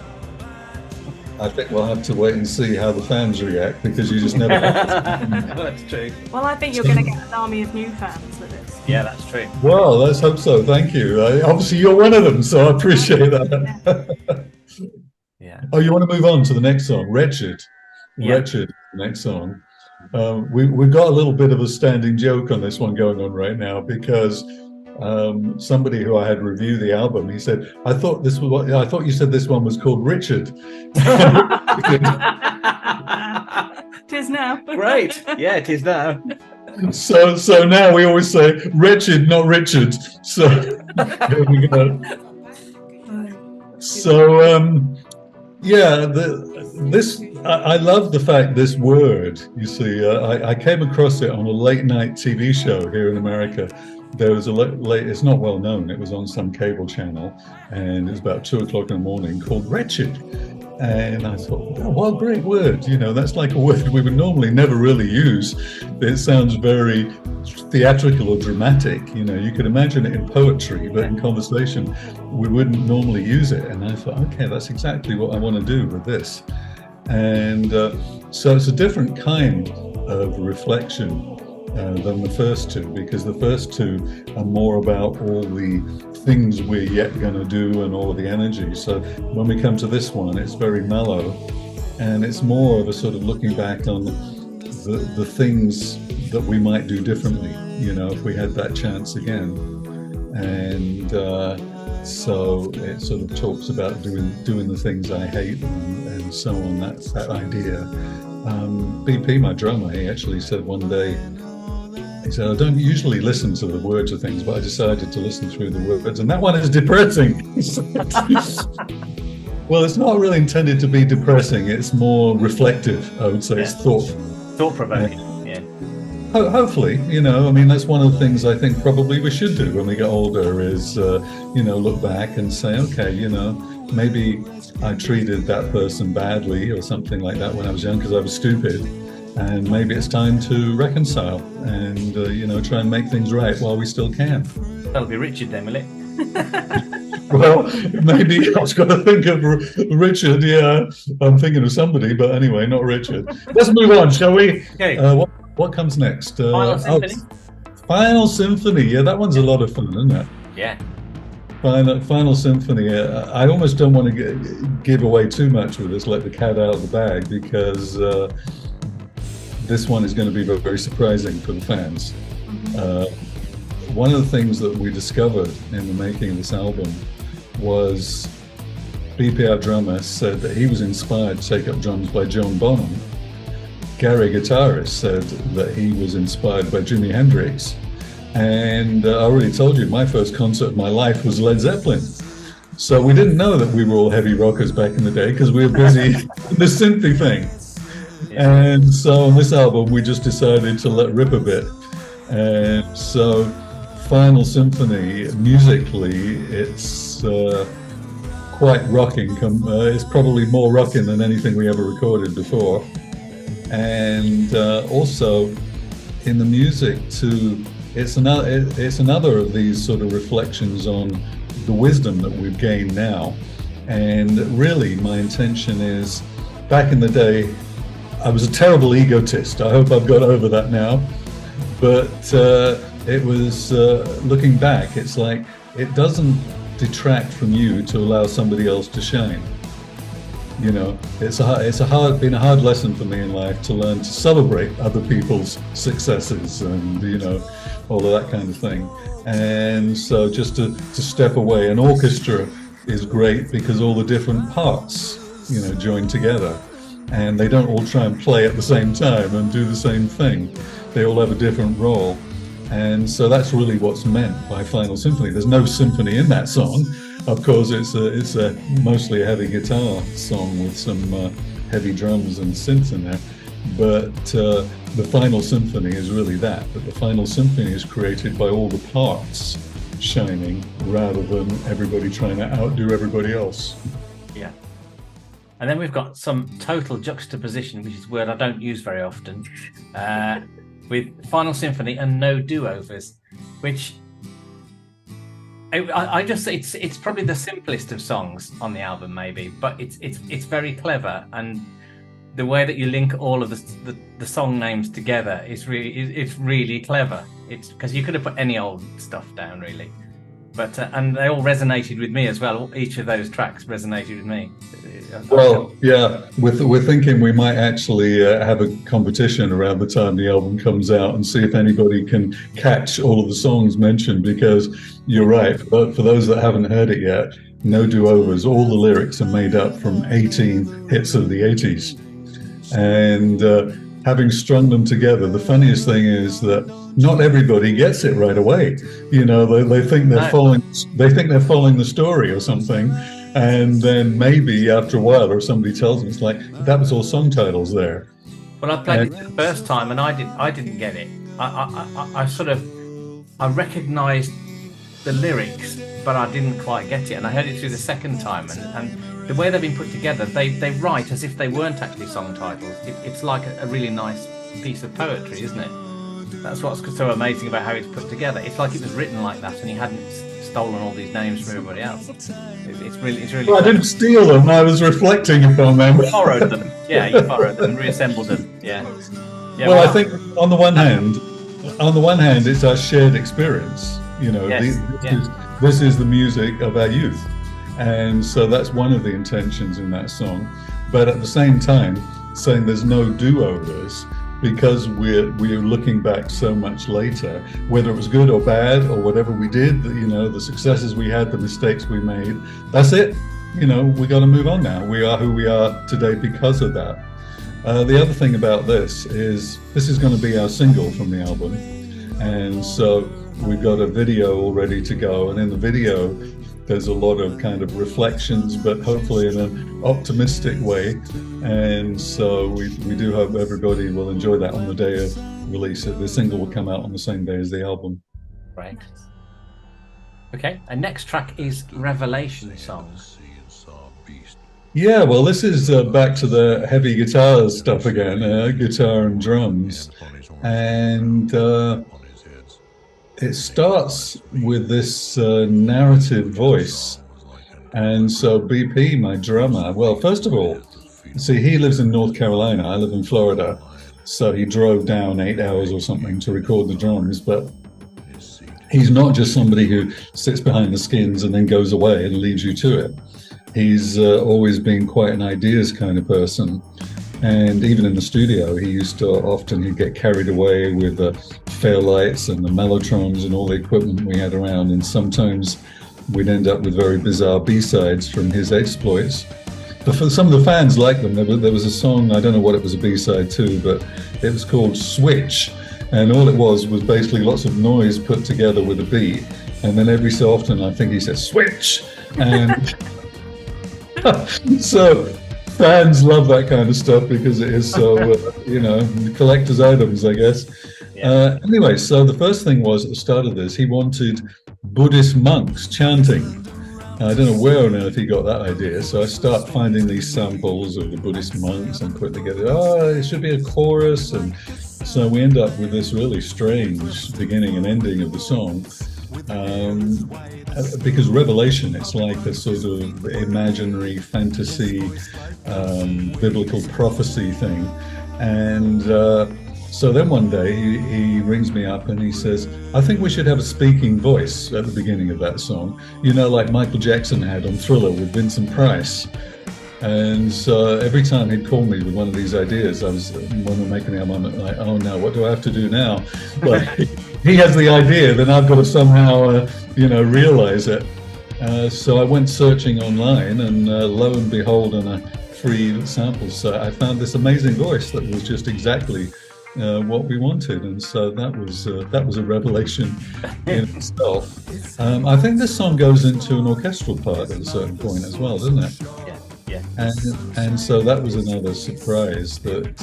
I think we'll have to wait and see how the fans react, because you just never know. That's true. Well, I think you're going to get an army of new fans with it. Yeah, that's true. Well, let's hope so. Thank you. Obviously, you're one of them, so I appreciate that. Yeah. Oh, you want to move on to the next song, Wretched? Yeah. Wretched, next song. We've got a little bit of a standing joke on this one going on right now because somebody who I had review the album, he said, I thought you said this one was called Richard. It is now. Great. Yeah, it is now. So now we always say Wretched, not Richard. So there we go. So I love the fact this word, you see, I came across it on a late night TV show here in America. There was it's not well known, it was on some cable channel, and it was about 2:00 in the morning, called Wretched. And I thought, oh, what a great word. That's like a word we would normally never really use. It sounds very theatrical or dramatic. You could imagine it in poetry, but in conversation, we wouldn't normally use it. And I thought, okay, that's exactly what I want to do with this. And so it's a different kind of reflection than the first two, because the first two are more about all the things we're yet going to do and all of the energy. So when we come to this one, it's very mellow, and it's more of a sort of looking back on the things that we might do differently, if we had that chance again. And so it sort of talks about doing the things I hate and so on. That's that idea. BP, my drummer, he actually said one day, he said, I don't usually listen to the words of things, but I decided to listen through the words, and that one is depressing. Well, it's not really intended to be depressing. It's more reflective, I would say. Yeah. It's thought-provoking, yeah. Hopefully, that's one of the things I think probably we should do when we get older is, look back and say, okay, maybe I treated that person badly or something like that when I was young because I was stupid. And maybe it's time to reconcile and, try and make things right while we still can. That'll be Richard then, will it? Well, maybe I was going to think of Richard. Yeah, I'm thinking of somebody, but anyway, not Richard. Let's move on, shall we? Okay. What comes next? Final Symphony. Final Symphony. Yeah, that one's a lot of fun, isn't it? Yeah. Final Symphony. I almost don't want to give away too much with this, let the cat out of the bag, because this one is going to be very, very surprising for the fans. One of the things that we discovered in the making of this album was BP, our drummer, said that he was inspired to take up drums by John Bonham. Gary, guitarist, said that he was inspired by Jimi Hendrix. And I already told you, my first concert of my life was Led Zeppelin. So we didn't know that we were all heavy rockers back in the day because we were busy with the synthy thing. And so on this album, we just decided to let rip a bit. And so Final Symphony, musically, it's quite rocking. It's probably more rocking than anything we ever recorded before. And also in the music too, it's another of these sort of reflections on the wisdom that we've gained now. And really my intention is, back in the day, I was a terrible egotist. I hope I've got over that now. But it was, looking back, it's like, it doesn't detract from you to allow somebody else to shine. It's been a hard lesson for me in life to learn to celebrate other people's successes and, all of that kind of thing. And so just to step away, an orchestra is great because all the different parts, join together. And they don't all try and play at the same time and do the same thing. They all have a different role. And so that's really what's meant by Final Symphony. There's no symphony in that song. Of course, it's mostly a heavy guitar song with some heavy drums and synths in there. But the Final Symphony is really that. But the Final Symphony is created by all the parts shining rather than everybody trying to outdo everybody else. Yeah. And then we've got some total juxtaposition, which is a word I don't use very often, with Final Symphony and no do-overs, which I just it's probably the simplest of songs on the album, maybe, but it's very clever, and the way that you link all of the song names together is really clever. It's because you could have put any old stuff down, really. But and they all resonated with me as well. Each of those tracks resonated with me. Well, yeah, we're thinking we might actually have a competition around the time the album comes out and see if anybody can catch all of the songs mentioned, because you're right, for those that haven't heard it yet, No Do-Overs, all the lyrics are made up from 18 hits of the 80s. And having strung them together, the funniest thing is that not everybody gets it right away. You know, they think they're following the story or something. And then maybe after a while, or somebody tells them, it's like, that was all song titles there. Well, I played it the first time and I didn't get it. I recognised the lyrics, but I didn't quite get it. And I heard it through the second time, and the way they've been put together, they write as if they weren't actually song titles. It's like a really nice piece of poetry, isn't it? That's what's so amazing about how it's put together. It's like it was written like that, and he hadn't stolen all these names from everybody else. It's really. Well, I didn't steal them. I was reflecting upon them. You borrowed them. Yeah, you borrowed them, reassembled them. Yeah. Well, I think on the one hand, it's our shared experience. You know, this is the music of our youth, and so that's one of the intentions in that song. But at the same time, saying there's no do-overs, because we're looking back so much later, whether it was good or bad or whatever we did, you know, the successes we had, the mistakes we made, that's it. You know, we got to move on now. We are who we are today because of that. The other thing about this is going to be our single from the album, and so we've got a video all ready to go, and in the video there's a lot of kind of reflections, but hopefully in an optimistic way. And so we do hope everybody will enjoy that on the day of release. The single will come out on the same day as the album. Right. Okay, and next track is Revelation Song. Yeah, well, this is back to the heavy guitar stuff again, guitar and drums. And it starts with this narrative voice. And so BP, my drummer, well, first of all, see, he lives in North Carolina, I live in Florida, so he drove down 8 hours or something to record the drums, but he's not just somebody who sits behind the skins and then goes away and leaves you to it. He's always been quite an ideas kind of person. And even in the studio, he'd get carried away with the Fairlights and the Mellotrons and all the equipment we had around. And sometimes we'd end up with very bizarre B-sides from his exploits. Some of the fans liked them. There was a song, I don't know what it was a B-side to, but it was called Switch. And all it was basically lots of noise put together with a beat. And then every so often, I think he said, switch. And so fans love that kind of stuff because it is so, collector's items, I guess. Yeah. Anyway, so the first thing was at the start of this, he wanted Buddhist monks chanting. I don't know where on earth he got that idea. So I start finding these samples of the Buddhist monks and put together, it should be a chorus. And so we end up with this really strange beginning and ending of the song. Because Revelation, it's like a sort of imaginary fantasy, biblical prophecy thing. And so then one day he rings me up and he says, I think we should have a speaking voice at the beginning of that song, like Michael Jackson had on Thriller with Vincent Price. And so every time he'd call me with one of these ideas, when we're making the album, I'm like, oh no, what do I have to do now? Like, he has the idea, then I've got to somehow, realize it. So I went searching online, and lo and behold, on a free sample site, I found this amazing voice that was just exactly what we wanted, and so that was a revelation in itself. I think this song goes into an orchestral part at a certain point as well, doesn't it? Yeah. And so that was another surprise that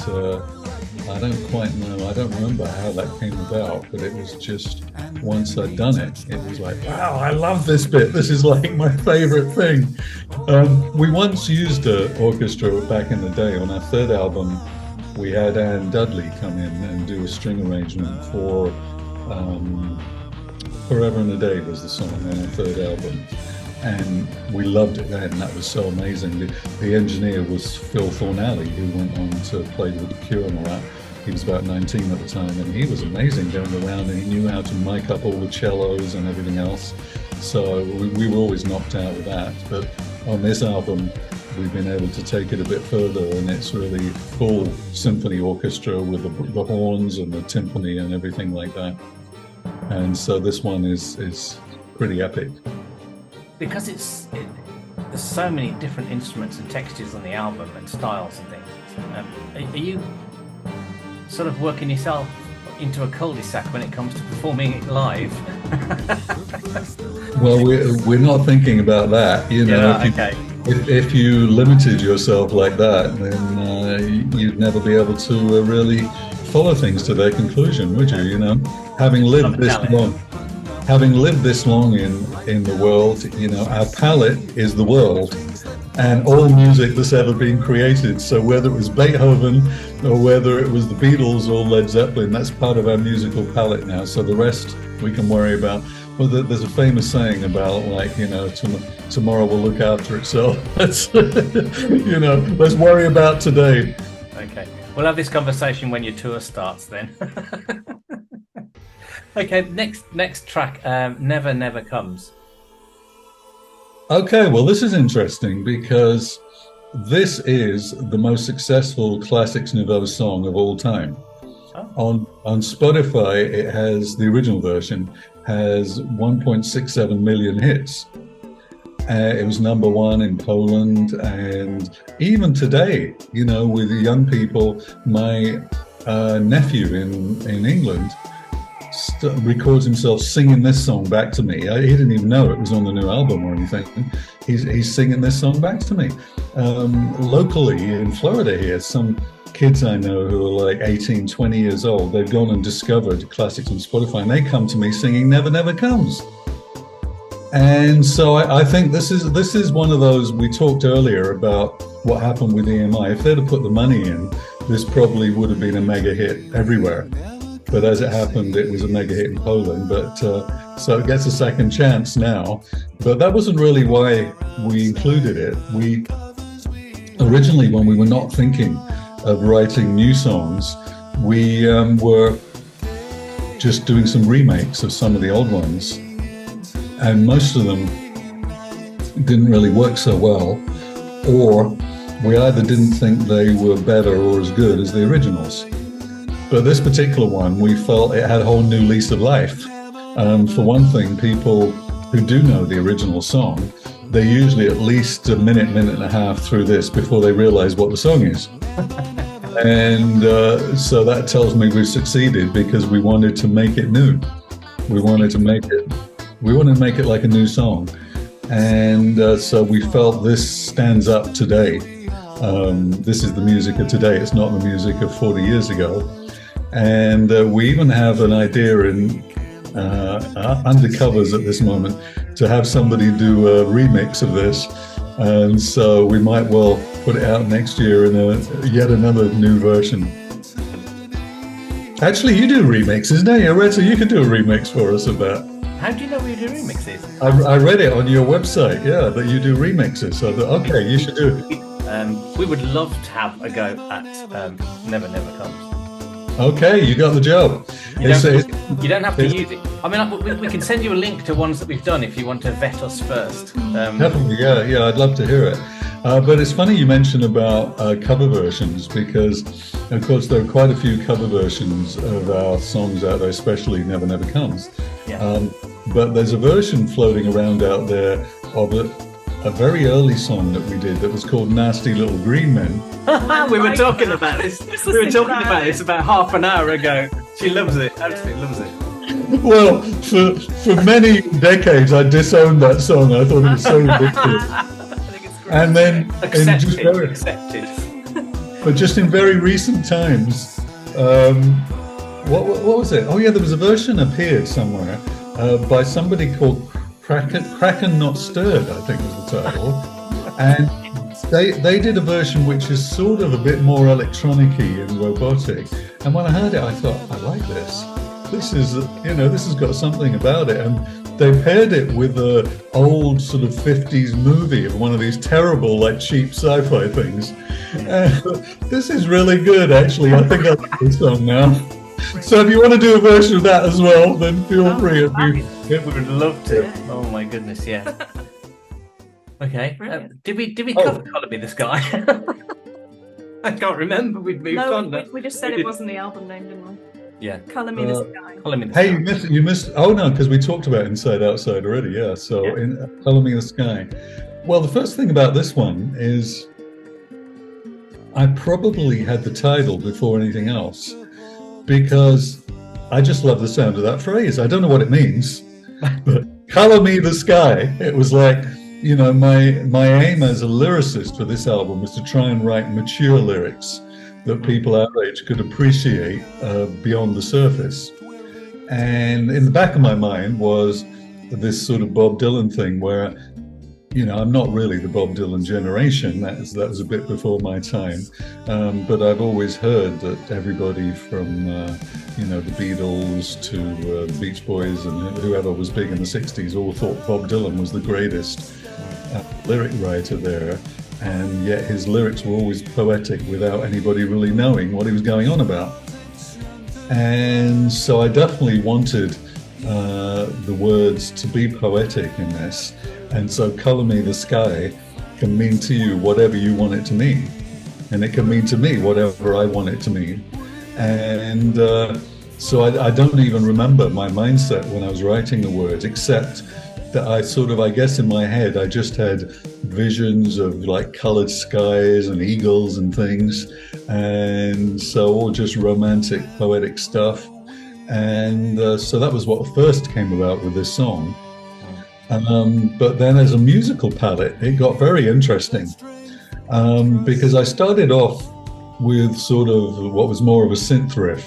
I don't quite know. I don't remember how that came about, but it was just once I'd done it, it was like, wow, I love this bit. This is like my favorite thing. We once used an orchestra back in the day. On our third album, we had Anne Dudley come in and do a string arrangement for Forever and a Day was the song on our third album. And we loved it then. That was so amazing. The engineer was Phil Thornalley, who went on to play with The Cure and all that. He was about 19 at the time, and he was amazing going around, and he knew how to mic up all the cellos and everything else. So we were always knocked out with that. But on this album, we've been able to take it a bit further, and it's really full symphony orchestra with the horns and the timpani and everything like that. And so this one is pretty epic. Because there's so many different instruments and textures on the album and styles and things. Are you sort of working yourself into a cul-de-sac when it comes to performing it live? Well, we're not thinking about that, you know. Yeah, okay. If you limited yourself like that, then you'd never be able to really follow things to their conclusion, would you? You know, having lived this long in the world, you know, our palette is the world, and all music that's ever been created. So whether it was Beethoven or whether it was the Beatles or Led Zeppelin, that's part of our musical palette now. So the rest we can worry about. Well, there's a famous saying about, like, you know, tomorrow will look after itself. Let's, you know, let's worry about today. Okay, we'll have this conversation when your tour starts then. Okay, next track, Never Never Comes. Okay, well, this is interesting because this is the most successful Classix Nouveaux song of all time. Oh. On Spotify, it has, the original version has 1.67 million hits. It was number one in Poland, and even today, you know, with young people, my nephew in England records himself singing this song back to me. He didn't even know it was on the new album or anything. He's singing this song back to me. Locally in Florida here, some kids I know who are like 18, 20 years old, they've gone and discovered Classix on Spotify, and they come to me singing Never Never Comes. And so I think this is one of those, we talked earlier about what happened with EMI. If they'd have put the money in, this probably would have been a mega hit everywhere. But as it happened, it was a mega hit in Poland. But so it gets a second chance now. But that wasn't really why we included it. We originally, when we were not thinking of writing new songs, we were just doing some remakes of some of the old ones. And most of them didn't really work so well, or we either didn't think they were better or as good as the originals. But this particular one, we felt it had a whole new lease of life. For one thing, people who do know the original song, they're usually at least a minute and a half through this before they realize what the song is. And so that tells me we've succeeded, because we wanted to make it new. We wanted to make it like a new song. And so we felt this stands up today. This is the music of today. It's not the music of 40 years ago. And we even have an idea in undercovers at this moment to have somebody do a remix of this. And so we might well put it out next year in yet another new version. Actually, you do remixes, don't you? Retta, you could do a remix for us of that. How do you know we do remixes? I read it on your website, yeah, that you do remixes. So I thought, okay, you should do it. We would love to have a go at Never Never Comes. Okay, you got the job. You don't have to use it. I mean, we can send you a link to ones that we've done if you want to vet us first. Definitely, yeah, I'd love to hear it. But it's funny you mentioned about cover versions, because, of course, there are quite a few cover versions of our songs out there, especially Never Never Comes. Yeah. But there's a version floating around out there of a very early song that we did that was called Nasty Little Green Men. We were talking about this. We were talking about this about half an hour ago. She loves it, absolutely loves it. Well, for many decades, I disowned that song. I thought it was so ridiculous. And then, accepted. But just in very recent times, what was it? Oh yeah, there was a version appeared somewhere by somebody called Kraken Not Stirred, I think was the title. And they did a version which is sort of a bit more electronic-y and robotic. And when I heard it, I thought, I like this. This is, this has got something about it. And they paired it with an old sort of 50s movie of one of these terrible, like, cheap sci-fi things. This is really good, actually. I think I like this song now. So if you want to do a version of that as well, then feel free. We would love to. Oh my goodness, yeah. Okay. Did we cover Colour Me the Sky? I can't remember. We've moved on. We just said it wasn't the album name, didn't we? Yeah. Colour Me the Sky. Colour Me the Hey, Sky. you missed. Oh no, because we talked about Inside Outside already. Yeah. So in Colour Me the Sky. Well, the first thing about this one is I probably had the title before anything else because I just love the sound of that phrase. I don't know what it means, but Colour Me the Sky. It was like, you know, my aim as a lyricist for this album was to try and write mature lyrics that people our age could appreciate beyond the surface. And in the back of my mind was this sort of Bob Dylan thing where, you know, I'm not really the Bob Dylan generation. That was a bit before my time. But I've always heard that everybody from, you know, the Beatles to the Beach Boys and whoever was big in the 60s all thought Bob Dylan was the greatest lyric writer there. And yet his lyrics were always poetic without anybody really knowing what he was going on about. And so I definitely wanted the words to be poetic in this. And so Colour Me the Sky can mean to you whatever you want it to mean. And it can mean to me whatever I want it to mean. And so I don't even remember my mindset when I was writing the words, except that I sort of, I guess in my head, I just had visions of like colored skies and eagles and things. And so all just romantic, poetic stuff. And so that was what first came about with this song. But then as a musical palette, it got very interesting because I started off with sort of what was more of a synth riff.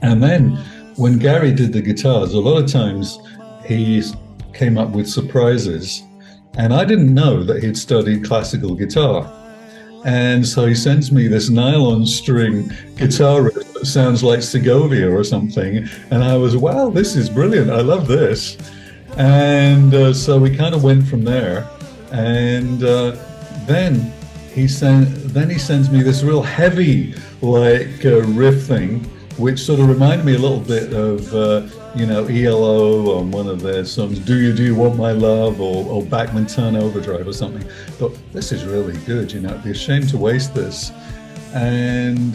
And then when Gary did the guitars, a lot of times he came up with surprises. And I didn't know that he'd studied classical guitar. And so he sends me this nylon string guitar riff that sounds like Segovia or something. And I was, wow, this is brilliant. I love this. And so we kind of went from there. And then he sends me this real heavy like riff thing, which sort of reminded me a little bit of you know, ELO on one of their songs, Do You Want My Love, or Bachman Turner Overdrive or something. Thought, this is really good, you know, it'd be a shame to waste this. And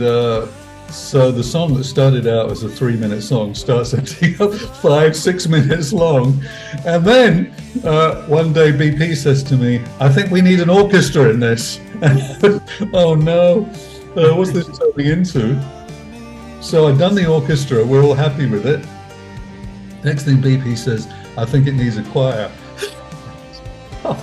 so the song that started out as a 3-minute song starts at 5-6 minutes long. And then one day BP says to me, I think we need an orchestra in this. Oh no, what's this turning into? So I've done the orchestra, we're all happy with it. Next thing BP says, I think it needs a choir. I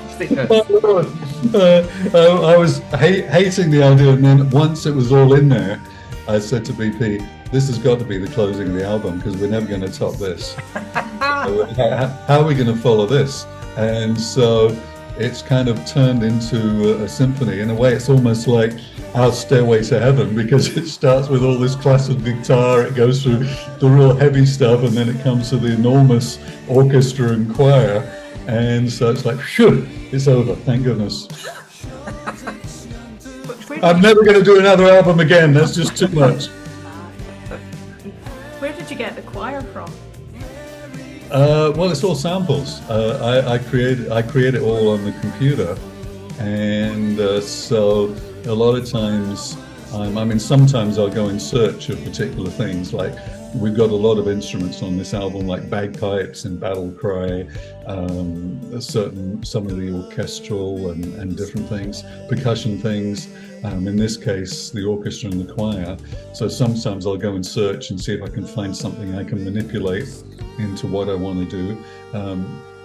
was hating the idea, and then once it was all in there, I said to BP, this has got to be the closing of the album because we're never going to top this. So how are we going to follow this? And so it's kind of turned into a symphony. In a way, it's almost like our Stairway to Heaven because it starts with all this classical guitar, it goes through the real heavy stuff, and then it comes to the enormous orchestra and choir. And so it's like, phew, it's over, thank goodness. I'm never going to do another album again, that's just too much. Where did you get the choir from? Well, it's all samples. I create it all on the computer, and so a lot of times, sometimes I'll go in search of particular things. Like we've got a lot of instruments on this album, like bagpipes and Battlecry, some of the orchestral and different things, percussion things. In this case, the orchestra and the choir. So sometimes I'll go and search and see if I can find something I can manipulate into what I want to do.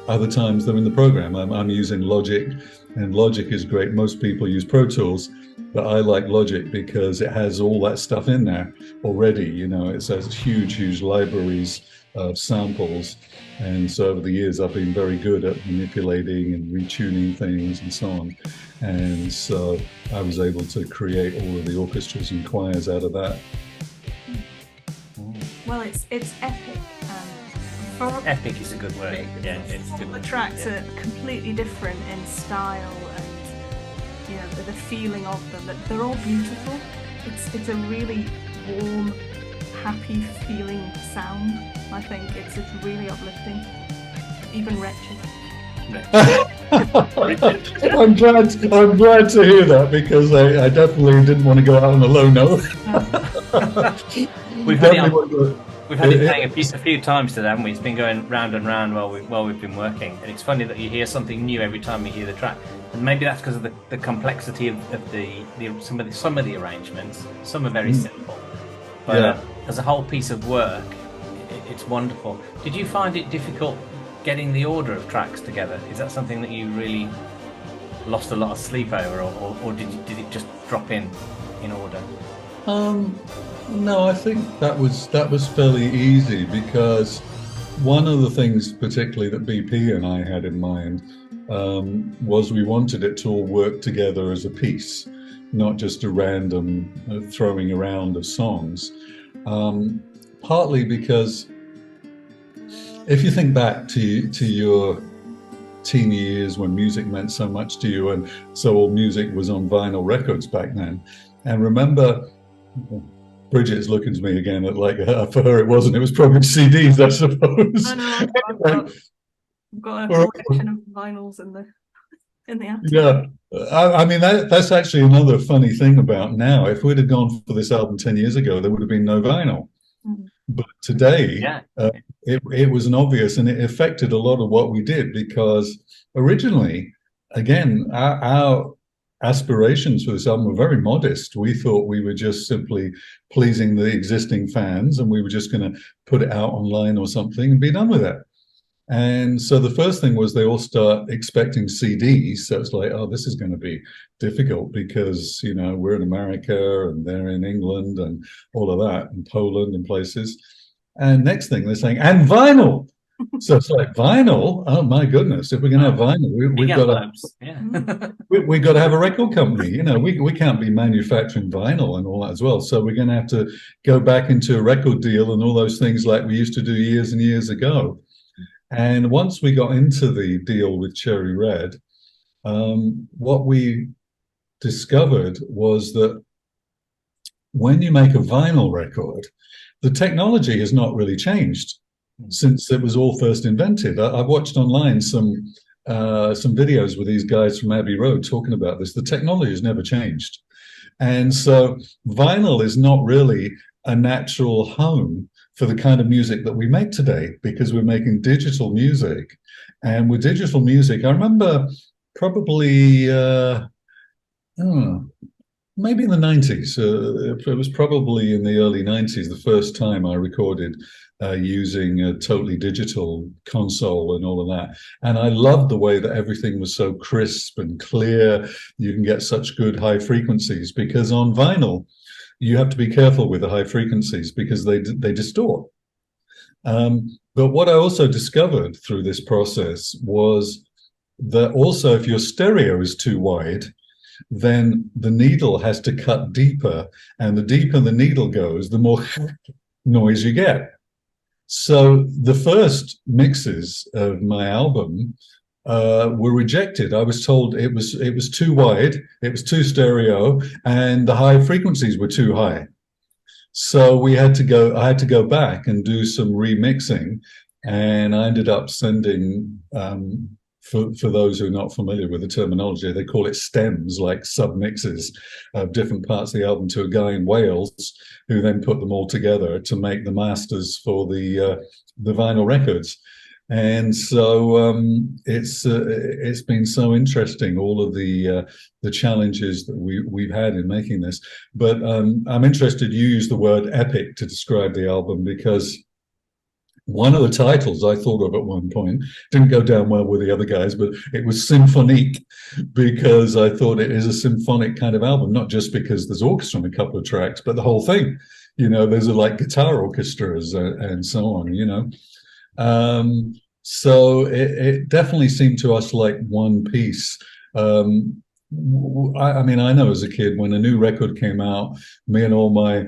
Other times they're in the program. I'm using Logic, and Logic is great. Most people use Pro Tools, but I like Logic because it has all that stuff in there already. You know, it says huge libraries of samples. And so over the years, I've been very good at manipulating and retuning things and so on. And so I was able to create all of the orchestras and choirs out of that. Well, it's epic. Epic is a good word. Yeah, it's good. The tracks are completely different in style, and you know, the feeling of them, that they're all beautiful. It's a really warm, happy feeling sound. I think it's really uplifting. Even Wretched. I'm glad to hear that, because I definitely didn't want to go out on a low note. We've had it playing a few times today, haven't we? It's been going round and round while we've been working, and it's funny that you hear something new every time you hear the track. And maybe that's because of the complexity of some of the arrangements. Some are very simple, but as a whole piece of work, it's wonderful. Did you find it difficult getting the order of tracks together? Is that something that you really lost a lot of sleep over, or did it just drop in order? No, I think that was fairly easy, because one of the things particularly that BP and I had in mind was we wanted it to all work together as a piece, not just a random throwing around of songs. Partly because if you think back to your teen years when music meant so much to you, and so all music was on vinyl records back then, and remember, Bridget's looking to me again at like, for her it wasn't, it was probably CDs, I suppose. I know, I've got a collection of vinyls in the attic. Yeah, I mean that's actually another funny thing about now. If we'd have gone for this album 10 years ago, there would have been no vinyl. But today, it was an obvious, and it affected a lot of what we did, because originally, again, our aspirations for this album were very modest. We thought we were just simply pleasing the existing fans, and we were just going to put it out online or something and be done with it. And so the first thing was they all start expecting CDs. So it's like, oh, this is going to be difficult, because, you know, we're in America and they're in England and all of that, and Poland and places. And next thing they're saying, and vinyl. So it's like, vinyl? Oh my goodness! If we're going to have vinyl, we've got to have a record company. You know, we can't be manufacturing vinyl and all that as well. So we're going to have to go back into a record deal and all those things like we used to do years and years ago. And once we got into the deal with Cherry Red, what we discovered was that when you make a vinyl record, the technology has not really changed since it was all first invented. I've watched online some videos with these guys from Abbey Road talking about this. The technology has never changed. And so vinyl is not really a natural home for the kind of music that we make today, because we're making digital music. And with digital music, I remember probably maybe in the 90s. It was probably in the early 90s, the first time I recorded using a totally digital console and all of that. And I loved the way that everything was so crisp and clear. You can get such good high frequencies, because on vinyl, you have to be careful with the high frequencies, because they distort. But what I also discovered through this process was that also if your stereo is too wide, then the needle has to cut deeper, and the deeper the needle goes, the more noise you get. So the first mixes of my album were rejected. I was told it was too wide, it was too stereo, and the high frequencies were too high. So I had to go back and do some remixing, and I ended up sending, for those who are not familiar with the terminology, they call it stems, like submixes of different parts of the album, to a guy in Wales, who then put them all together to make the masters for the vinyl records. And so it's been so interesting, all of the challenges that we've had in making this. But I'm interested, you used the word epic to describe the album, because one of the titles I thought of at one point didn't go down well with the other guys, but it was Symphonique, because I thought it is a symphonic kind of album, not just because there's orchestra on a couple of tracks, but the whole thing. You know, there's like guitar orchestras and so on, you know. So it definitely seemed to us like one piece. I mean, I know as a kid, when a new record came out, me and all my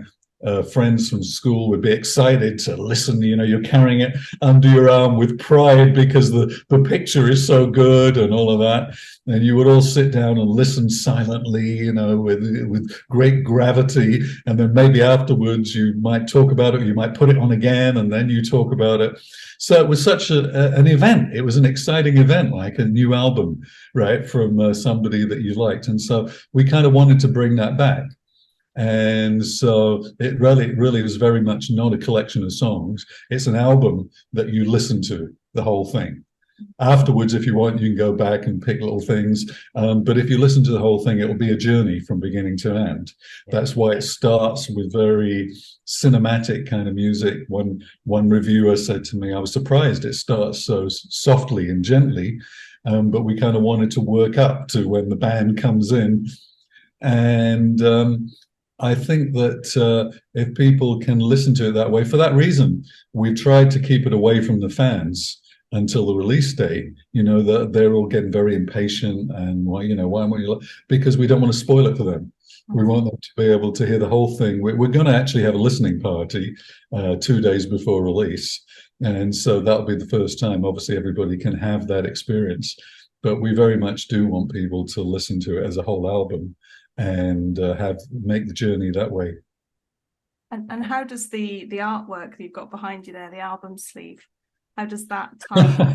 friends from school would be excited to listen. You know, you're carrying it under your arm with pride because the picture is so good and all of that. And you would all sit down and listen silently, you know, with great gravity. And then maybe afterwards you might talk about it, you might put it on again, and then you talk about it. So it was such an event. It was an exciting event, like a new album, right, from somebody that you liked. And so we kind of wanted to bring that back. And so it really was very much not a collection of songs. It's an album that you listen to, the whole thing. Afterwards, if you want, you can go back and pick little things. But if you listen to the whole thing, it will be a journey from beginning to end. That's why it starts with very cinematic kind of music. One reviewer said to me, I was surprised it starts so softly and gently, but we kind of wanted to work up to when the band comes in. And I think that if people can listen to it that way, for that reason, we've tried to keep it away from the fans until the release date. You know, that they're all getting very impatient and why won't you? Because we don't want to spoil it for them. We want them to be able to hear the whole thing. We're going to actually have a listening party 2 days before release, and so that'll be the first time. Obviously, everybody can have that experience, but we very much do want people to listen to it as a whole album and make the journey that way. And how does the artwork that you've got behind you there, the album sleeve, how does that tie?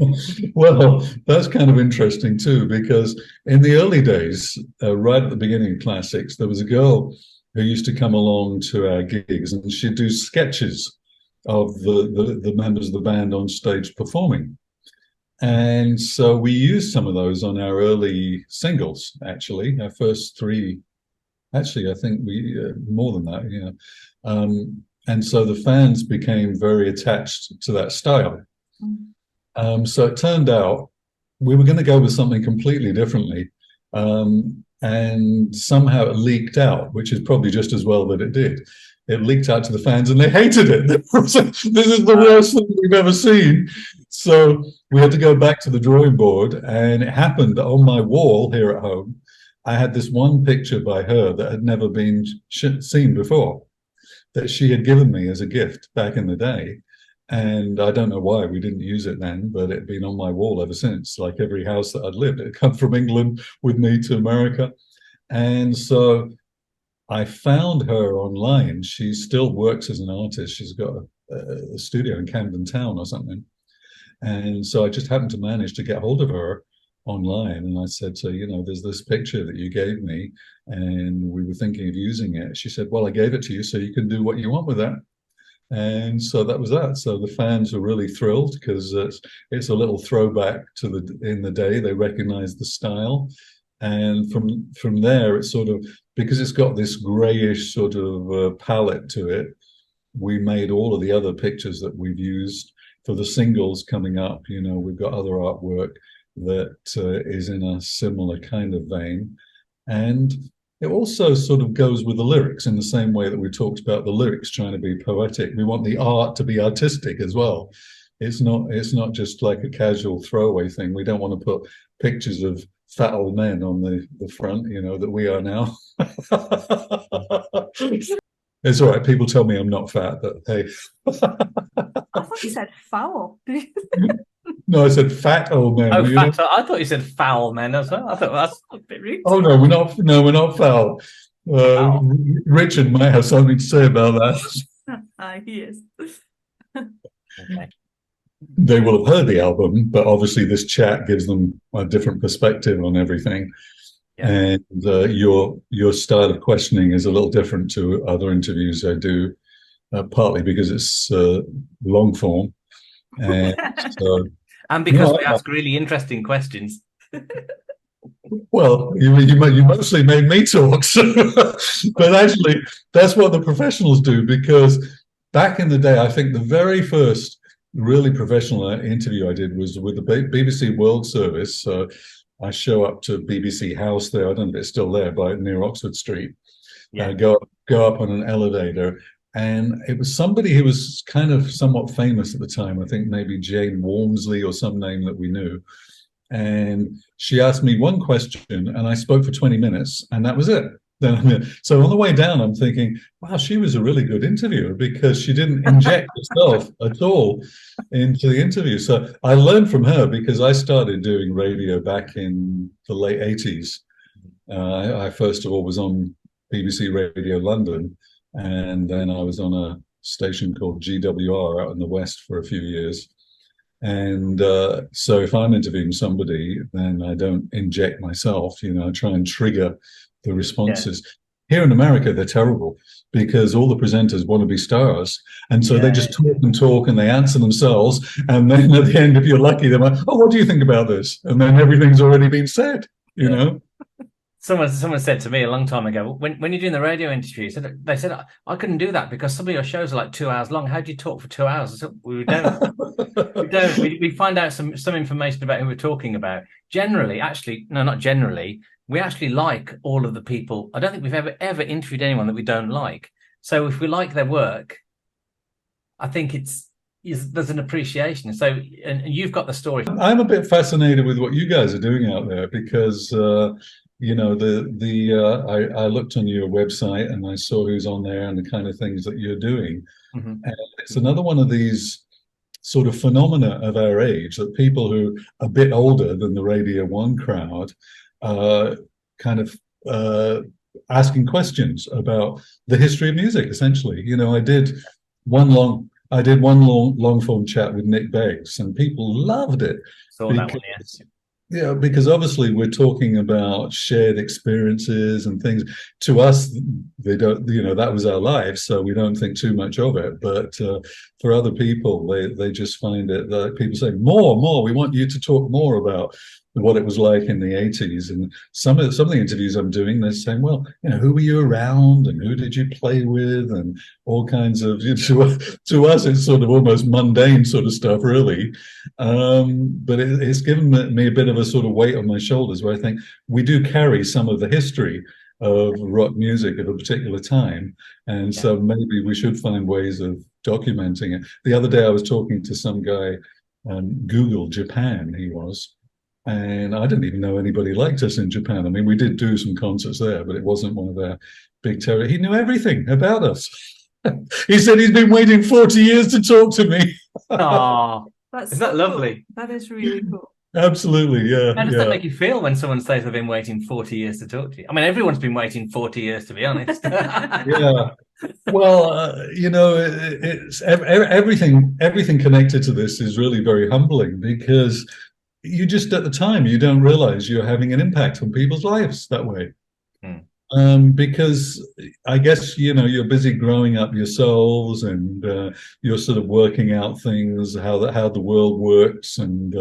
Well, that's kind of interesting too, because in the early days, right at the beginning of Classix, there was a girl who used to come along to our gigs, and she'd do sketches of the members of the band on stage performing. And so we used some of those on our early singles, actually, our first three. Actually, I think we more than that, yeah. And so the fans became very attached to that style. So it turned out we were going to go with something completely differently. And somehow it leaked out, which is probably just as well that it did. It leaked out to the fans and they hated it. This is the worst thing we've ever seen. So we had to go back to the drawing board, and it happened on my wall here at home. I had this one picture by her that had never been seen before, that she had given me as a gift back in the day. And I don't know why we didn't use it then, but it'd been on my wall ever since, like every house that I'd lived. It had come from England with me to America. And so I found her online. She still works as an artist. She's got a studio in Camden Town or something. And so I just happened to manage to get hold of her online. And I said to her, you know, there's this picture that you gave me and we were thinking of using it. She said, well, I gave it to you so you can do what you want with that. And so that was that. So the fans were really thrilled because it's a little throwback to in the day. They recognize the style. And from there, it's sort of, because it's got this grayish sort of palette to it, we made all of the other pictures that we've used for the singles coming up. You know, we've got other artwork that is in a similar kind of vein. And it also sort of goes with the lyrics in the same way that we talked about the lyrics trying to be poetic. We want the art to be artistic as well. It's not just like a casual throwaway thing. We don't want to put pictures of fat old men on the front, you know, that we are now. It's all right. People tell me I'm not fat, but hey. I thought you said foul. No, I said fat old men. Oh, fat, I thought you said foul men as well. I thought that's a bit rude. Oh no, we're not. No, we're not foul. Richard might have something to say about that. He is. Okay. They will have heard the album, but obviously this chat gives them a different perspective on everything. Yeah. And your style of questioning is a little different to other interviews I do, partly because it's long form, and because we ask really interesting questions. Well, you mostly made me talk, so, but actually that's what the professionals do. Because back in the day, I think the very first really professional interview I did was with the BBC World Service. I show up to BBC House there. I don't know if it's still there, but near Oxford Street. Yeah. Go up on an elevator, and it was somebody who was kind of somewhat famous at the time. I think maybe Jane Walmsley or some name that we knew. And she asked me one question, and I spoke for 20 minutes, and that was it. So on the way down, I'm thinking, wow, she was a really good interviewer because she didn't inject herself at all into the interview. So I learned from her because I started doing radio back in the late 80s. I first of all was on BBC Radio London, and then I was on a station called GWR out in the West for a few years. And so if I'm interviewing somebody, then I don't inject myself, I try and trigger the responses. Here in America, they're terrible because all the presenters want to be stars. And so they just talk and they answer themselves. And then at the end, if you're lucky, they're like, oh, what do you think about this? And then everything's already been said, you know? Someone said to me a long time ago, when you're doing the radio interview, they said, I couldn't do that because some of your shows are like 2 hours long. How do you talk for 2 hours? I said, we don't. We don't. We find out some information about who we're talking about. Generally, actually, no, not generally. We actually like all of the people. I don't think we've ever interviewed anyone that we don't like. So if we like their work, I think there's an appreciation. So, and you've got the story. I'm a bit fascinated with what you guys are doing out there because, I looked on your website and I saw who's on there and the kind of things that you're doing. Mm-hmm. And it's another one of these sort of phenomena of our age that people who are a bit older than the Radio 1 crowd kind of asking questions about the history of music, essentially. I did one long form chat with Nick Beggs, and people loved it. Saw that one, yes. Yeah, because obviously we're talking about shared experiences and things. To us, they don't, that was our lives, so we don't think too much of it. But for other people, they just find it that people say, more, we want you to talk more about what it was like in the 80s. And some of the interviews I'm doing, they're saying, well, who were you around and who did you play with and all kinds of, to us, it's sort of almost mundane sort of stuff, really. But it's given me a bit of a sort of weight on my shoulders where I think we do carry some of the history of rock music at a particular time. And so maybe we should find ways of documenting it. The other day I was talking to some guy, Google Japan, he was. And I didn't even know anybody liked us in Japan. I mean, we did do some concerts there, but it wasn't one of their big territories. He knew everything about us. He said he's been waiting 40 years to talk to me. Oh, isn't that lovely? That is really cool. Absolutely, yeah. How does that make you feel when someone says they've been waiting 40 years to talk to you? I mean, everyone's been waiting 40 years, to be honest. Yeah. Well, it's everything connected to this is really very humbling because you just at the time you don't realize you're having an impact on people's lives that way. Because I guess you're busy growing up yourselves and you're sort of working out things how the world works, and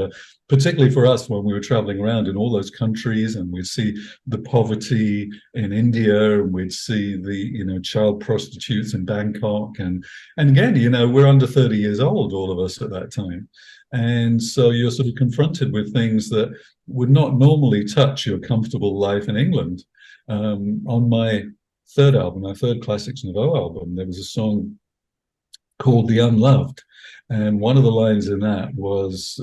particularly for us when we were traveling around in all those countries and we'd see the poverty in India and we'd see the child prostitutes in Bangkok, and again we're under 30 years old, all of us at that time. And so you're sort of confronted with things that would not normally touch your comfortable life in England. On my third Classix Nouveaux album, there was a song called The Unloved. And one of the lines in that was,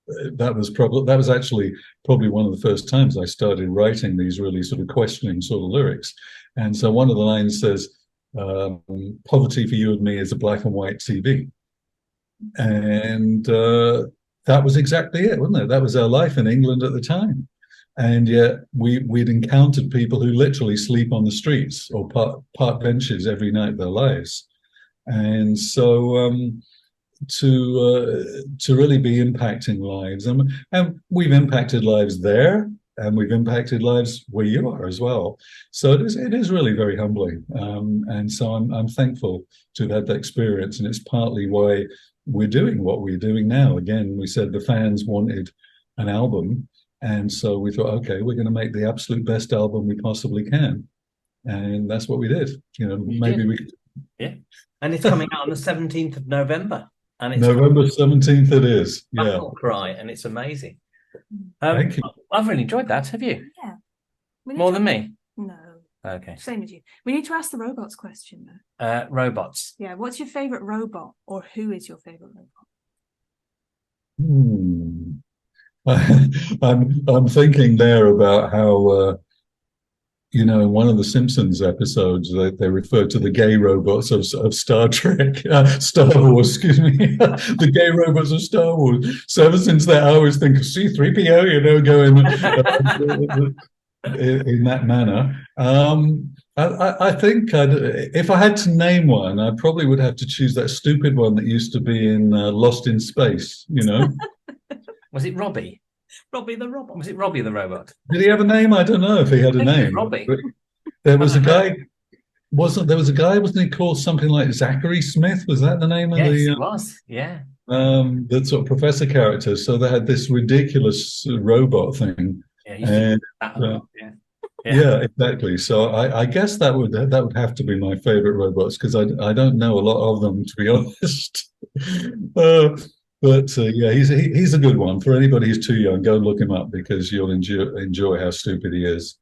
that was actually probably one of the first times I started writing these really sort of questioning sort of lyrics. And so one of the lines says, poverty for you and me is a black and white TV. And that was exactly it, wasn't it? That was our life in England at the time. And yet we'd encountered people who literally sleep on the streets or park benches every night of their lives. And so to really be impacting lives, and we've impacted lives there, and we've impacted lives where you are as well. So it is really very humbling. And so I'm thankful to have had that experience, and it's partly why we're doing what we're doing now. Again, we said the fans wanted an album, and so we thought, okay, we're going to make the absolute best album we possibly can, and that's what we did. Yeah, and it's coming out on the 17th of November, and it's November 17th. It is, yeah. Battlecry, and it's amazing. Thank you. I've really enjoyed that. Have you? Yeah. More than me? No. Okay. Same as you. We need to ask the robots question though. Robots. Yeah. What's your favorite robot, or who is your favorite robot? I'm thinking there about how you know, in one of the Simpsons episodes, they refer to the gay robots of Star Trek, Star Wars, excuse me, the gay robots of Star Wars. So ever since that, I always think of C-3PO, you know, going in that manner. I think if I had to name one, I probably would have to choose that stupid one that used to be in Lost in Space, you know. Was it Robbie? Robbie the robot. Was it Robbie the robot? Did he have a name? I don't know if he had a name. Robbie. But there was a guy, wasn't he called something like Zachary Smith? Was that the name of Yes, the it was. Yeah. the sort of professor character? So they had this ridiculous robot thing. Yeah, you should that a lot, yeah. Yeah, exactly. So I guess that would have to be my favorite robots, because I don't know a lot of them, to be honest. Yeah, he's a good one. For anybody who's too young, go look him up, because you'll enjoy how stupid he is.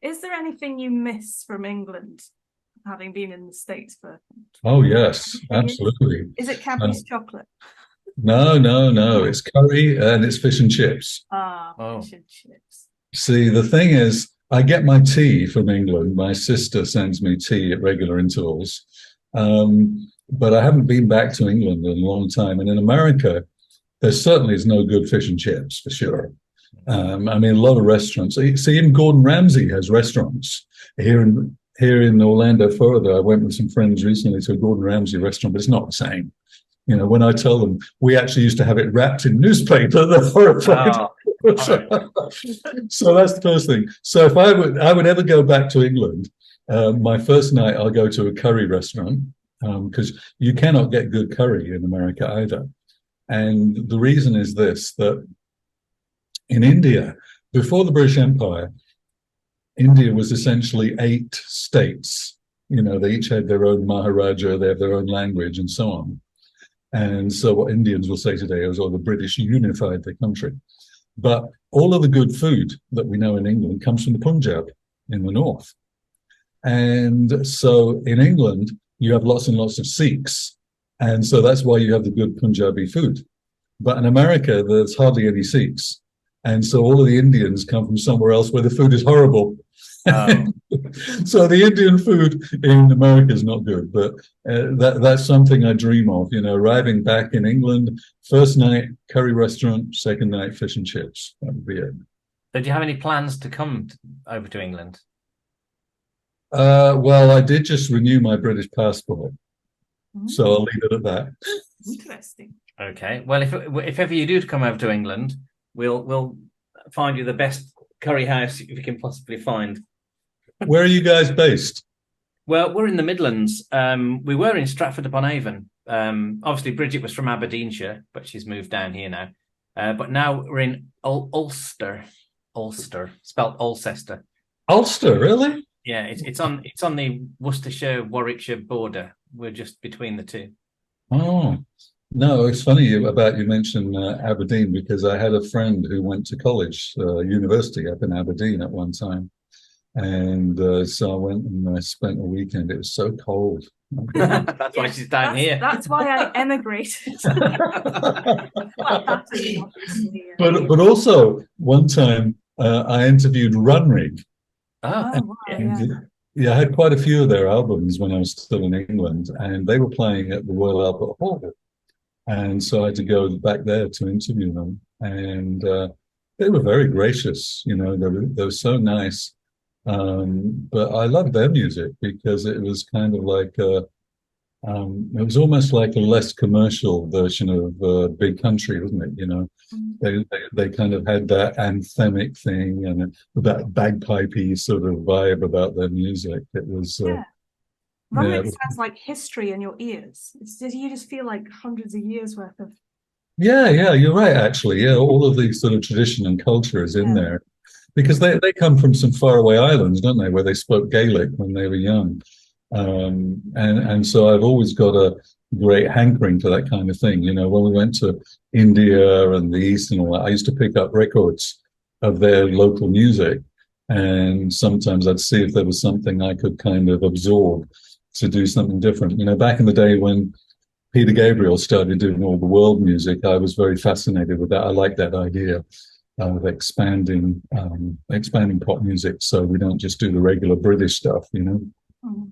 Is there anything you miss from England, having been in the States for? Oh yes, absolutely. Is it Cadbury's chocolate? No. It's curry and it's fish and chips. Fish and chips. See, the thing is, I get my tea from England. My sister sends me tea at regular intervals. But I haven't been back to England in a long time. And in America, there certainly is no good fish and chips, for sure. I mean, a lot of restaurants. See, even Gordon Ramsay has restaurants here in Orlando, Florida. I went with some friends recently to a Gordon Ramsay restaurant, but it's not the same. You know, when I tell them we actually used to have it wrapped in newspaper, they're horrified. So that's the first thing. So if I would ever go back to England, my first night I'll go to a curry restaurant, because you cannot get good curry in America either. And the reason is this, that in India, before the British Empire, India was essentially 8 states. You know, they each had their own Maharaja, they have their own language and so on. And so what Indians will say today is, the British unified the country. But all of the good food that we know in England comes from the Punjab in the north. And so in England, you have lots and lots of Sikhs. And so that's why you have the good Punjabi food. But in America, there's hardly any Sikhs. And so all of the Indians come from somewhere else where the food is horrible. So the Indian food in America is not good, but that's something I dream of, you know, arriving back in England, first night curry restaurant, second night fish and chips. That would be it. So do you have any plans to come over to England? Well, I did just renew my British passport, so I'll leave it at that. Interesting. Okay. Well, if ever you do come over to England, we'll find you the best curry house we can possibly find. Where are you guys based? Well, we're in the Midlands. We were in Stratford-upon-Avon. Obviously, Bridget was from Aberdeenshire, but she's moved down here now. But now we're in Ulster, spelled Alcester. Ulster, really? Yeah, it's on the Worcestershire-Warwickshire border. We're just between the two. Oh, no, it's funny about you mentioned Aberdeen, because I had a friend who went to college, university up in Aberdeen at one time. And so I went and I spent a weekend. It was so cold. That's why she's down here. That's why I emigrated. But also one time I interviewed Runrig. Wow, Yeah, I had quite a few of their albums when I was still in England, and they were playing at the Royal Albert Hall. And so I had to go back there to interview them. And they were very gracious, you know, they were so nice. But I loved their music because it was kind of like it was almost like a less commercial version of Big Country, wasn't it? You know, they kind of had that anthemic thing and that bagpipey sort of vibe about their music. It was Rolling sounds like history in your ears. You just feel like hundreds of years worth of. Yeah, you're right. Actually, all of the sort of tradition and culture is in there. Because they come from some faraway islands, don't they, where they spoke Gaelic when they were young. And so I've always got a great hankering for that kind of thing. You know, when we went to India and the East and all that, I used to pick up records of their local music. And sometimes I'd see if there was something I could kind of absorb to do something different. You know, back in the day when Peter Gabriel started doing all the world music, I was very fascinated with that. I liked that idea. of expanding pop music, so we don't just do the regular British stuff, you know. Mm.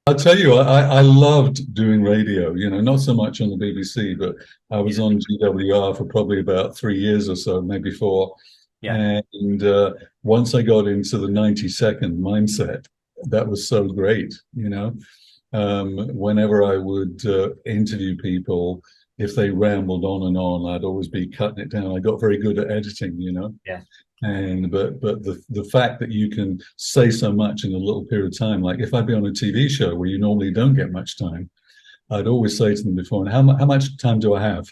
I'll tell you, I loved doing radio, you know, not so much on the BBC, but I was on GWR for probably about 3 years or so, maybe 4. Yeah. And once I got into the 90-second mindset, that was so great, you know. Whenever I would interview people, if they rambled on and on, I'd always be cutting it down. I got very good at editing, you know. Yeah. And but the fact that you can say so much in a little period of time, like if I'd be on a TV show where you normally don't get much time, I'd always say to them before, how much time do I have?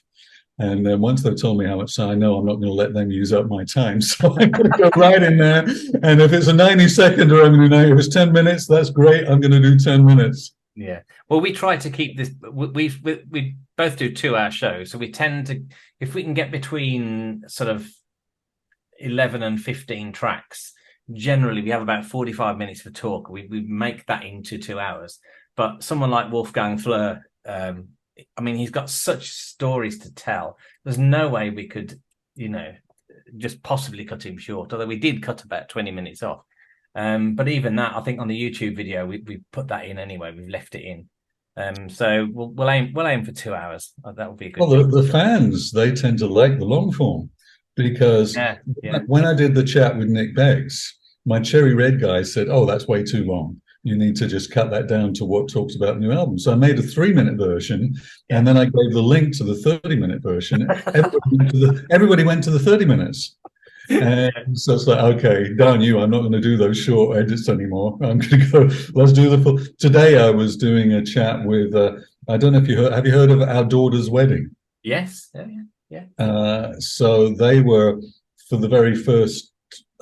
And then once they've told me how much time, I know I'm not going to let them use up my time. So I'm going to go right in there. And if it's a 90-second, or if it's 10 minutes, that's great. I'm going to do 10 minutes. Yeah. Well, we try to keep this. We both do 2-hour shows, so we tend to, if we can get between sort of 11 and 15 tracks, generally we have about 45 minutes for talk. We make that into 2 hours. But someone like Wolfgang Flür, I mean, he's got such stories to tell. There's no way we could, you know, just possibly cut him short, although we did cut about 20 minutes off. But even that, I think on the YouTube video, we put that in anyway. We've left it in. So we'll aim for 2 hours. That would be a good. Well, the fans, they tend to like the long form, because when I did the chat with Nick Beggs, my Cherry Red guy said, "Oh, that's way too long. You need to just cut that down to what talks about the new album." So I made a 3-minute version, and then I gave the link to the 30-minute version. Everybody went to the 30 minutes. And so it's like, okay, darn you, I'm not going to do those short edits anymore. I'm going to go, let's do the full. Today I was doing a chat with, I don't know if have you heard of Our Daughter's Wedding? Yes. Yeah. So they were, for the very first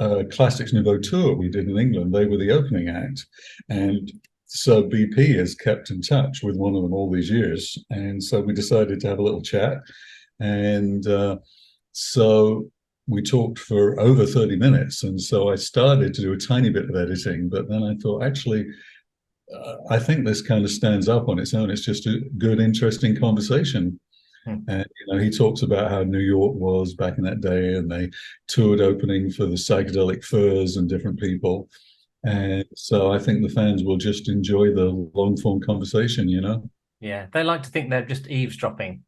Classix Nouveaux tour we did in England, they were the opening act. And so BP has kept in touch with one of them all these years. And so we decided to have a little chat. And so we talked for over 30 minutes. And so I started to do a tiny bit of editing, but then I thought, actually, I think this kind of stands up on its own. It's just a good, interesting conversation. And, you know, he talks about how New York was back in that day, and they toured opening for the Psychedelic Furs and different people. And so I think the fans will just enjoy the long form conversation, you know? Yeah, they like to think they're just eavesdropping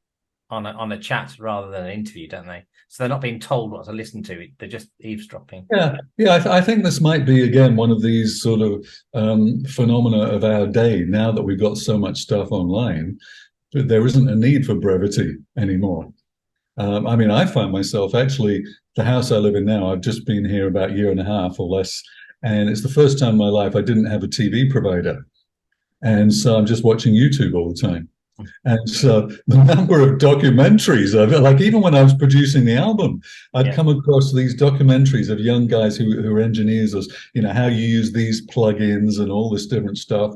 on a chat rather than an interview, don't they? So they're not being told what to listen to. They're just eavesdropping. Yeah. I think this might be, again, one of these sort of phenomena of our day. Now that we've got so much stuff online, there isn't a need for brevity anymore. I mean, I find myself, actually, the house I live in now, I've just been here about a year and a half or less, and it's the first time in my life I didn't have a TV provider. And so I'm just watching YouTube all the time. And so the number of documentaries, like even when I was producing the album, I'd come across these documentaries of young guys who are engineers, or, you know, how you use these plugins and all this different stuff.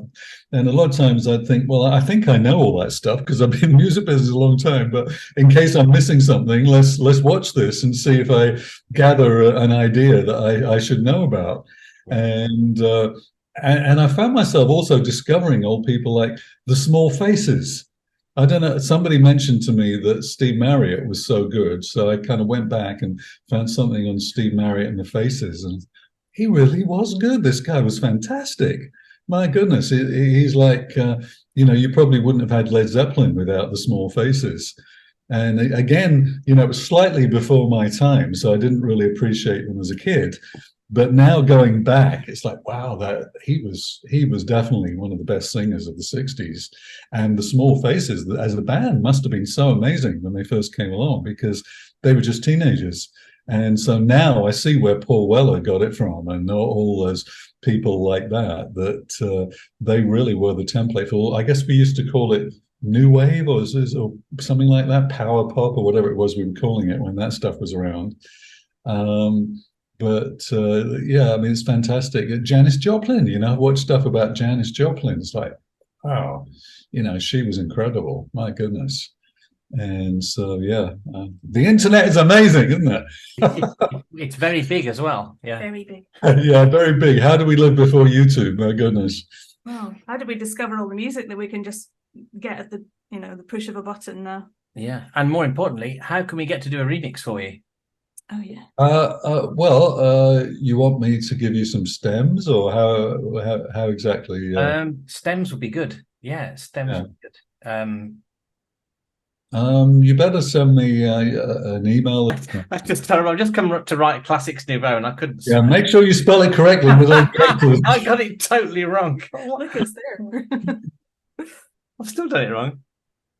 And a lot of times I'd think, well, I think I know all that stuff because I've been in the music business a long time, but in case I'm missing something, let's watch this and see if I gather an idea that I should know about. And I found myself also discovering old people like the Small Faces. I don't know, somebody mentioned to me that Steve Marriott was so good, so I kind of went back and found something on Steve Marriott and the Faces, and he really was good. This guy was fantastic. My goodness, he's like, you know, you probably wouldn't have had Led Zeppelin without the Small Faces. And again, you know, it was slightly before my time, so I didn't really appreciate them as a kid. But now going back, it's like, wow, that he was definitely one of the best singers of the 60s. And the Small Faces, as a band, must have been so amazing when they first came along, because they were just teenagers. And so now I see where Paul Weller got it from, and all those people like that they really were the template for, I guess we used to call it new wave or something like that, power pop or whatever it was we were calling it when that stuff was around. But yeah, I mean, it's fantastic. Janis Joplin, you know, I've watched stuff about Janis Joplin. It's like, wow, you know, she was incredible. My goodness. And so, yeah, the internet is amazing, isn't it? It's very big as well. Yeah, very big. Yeah, very big. How do we live before YouTube? My goodness. Well, how did we discover all the music that we can just get at the, you know, the push of a button now? Yeah, and more importantly, how can we get to do a remix for you? Oh yeah. You want me to give you some stems, or how exactly? Stems would be good. Yeah, stems Yeah. would be good. You better send me an email. I just tell I've just come up to write Classix Nouveaux and I couldn't. Yeah, make sure you spell it correctly with all capitals. I got it totally wrong. Look, it's there. I've still done it wrong.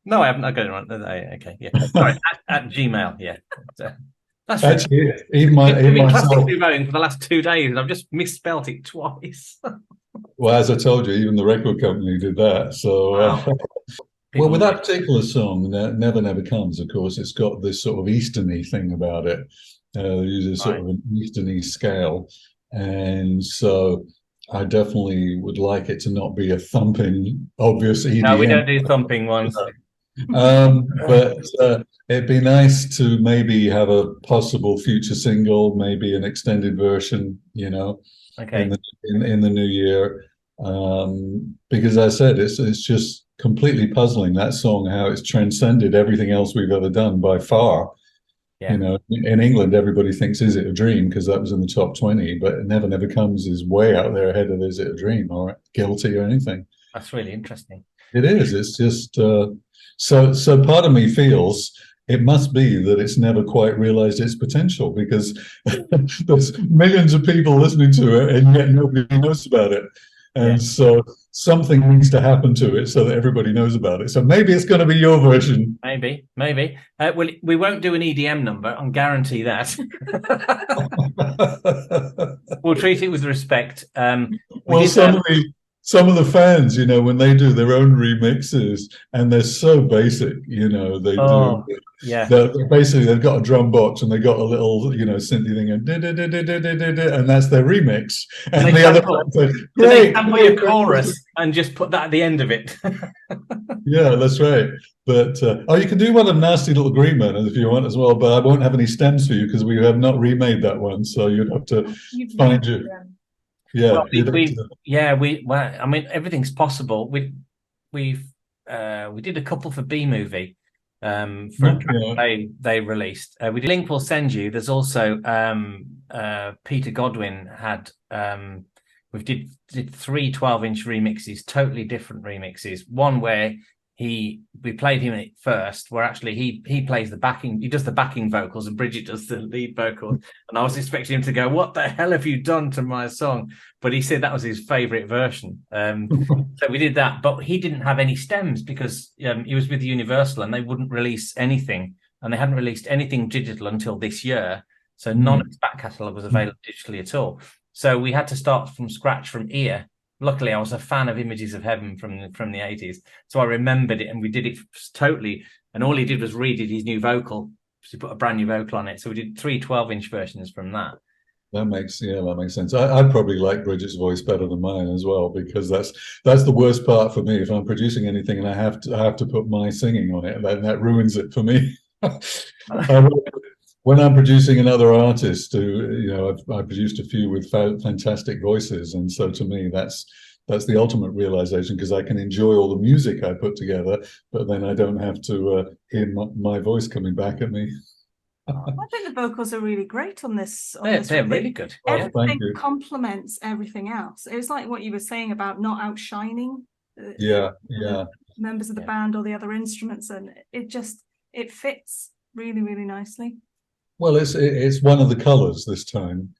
No, I haven't. I got it wrong. Okay, yeah. Sorry, at Gmail. Yeah. That's Actually, even myself. Classix Nouveaux for the last 2 days, and I've just misspelt it twice. Well, as I told you, even the record company did that. So, Wow. well, with that particular song, Never Never Comes, of course, it's got this sort of Easterny thing about it. They use a sort of an Easterny scale. And so I definitely would like it to not be a thumping, obvious EDM. No, we don't do thumping ones. But it'd be nice to maybe have a possible future single, maybe an extended version, Okay. in the new year. Because as I said, it's just completely puzzling, that song, how it's transcended everything else we've ever done by far. Yeah. In England, everybody thinks "Is It a Dream?" because that was in the top 20, but "Never Never Comes" is way out there ahead of "Is It a Dream" or "Guilty" or anything. That's really interesting. It is. It's just so part of me feels it must be that it's never quite realized its potential, because there's millions of people listening to it and yet nobody knows about it. And so something needs to happen to it so that everybody knows about it. So maybe it's going to be your version. Maybe. Well, we won't do an EDM number. I can guarantee that. We'll treat it with respect. Well, some of the fans, when they do their own remixes, and they're so basic, they do. Yeah. Basically, they've got a drum box and they got a little, synthy thing, and that's their remix. And the other ones say, "Great, they sample your chorus and just put that at the end of it." Yeah, that's right. But you can do one of Nasty Little Green Men if you want as well. But I won't have any stems for you because we have not remade that one. So you'd have to find you. Yeah, well, I mean, everything's possible. We did a couple for B Movie. For a track they released. We did link we'll send you. There's also Peter Godwin had we did 3 12-inch remixes, totally different remixes. One where we played him at first, where actually he plays the backing, he does the backing vocals and Bridget does the lead vocals. And I was expecting him to go, "What the hell have you done to my song?" But he said that was his favorite version. So we did that, but he didn't have any stems because he was with Universal and they wouldn't release anything, and they hadn't released anything digital until this year. So none of his back catalogue was available digitally at all. So we had to start from scratch, from ear. Luckily, I was a fan of Images of Heaven from the 80s, so I remembered it, and we did it totally. And all he did was redid his new vocal. So he put a brand new vocal on it. So we did 3 12-inch versions from that. That makes sense. I probably like Bridget's voice better than mine as well, because that's the worst part for me. If I'm producing anything and I have to put my singing on it, that ruins it for me. When I'm producing another artist, I've produced a few with fantastic voices, and so to me that's the ultimate realization, because I can enjoy all the music I put together, but then I don't have to hear my voice coming back at me. I think the vocals are really great on this. They're really good. Everything complements everything else. It was like what you were saying about not outshining members of the band or the other instruments, and it fits really, really nicely. Well, it's one of the colors this time.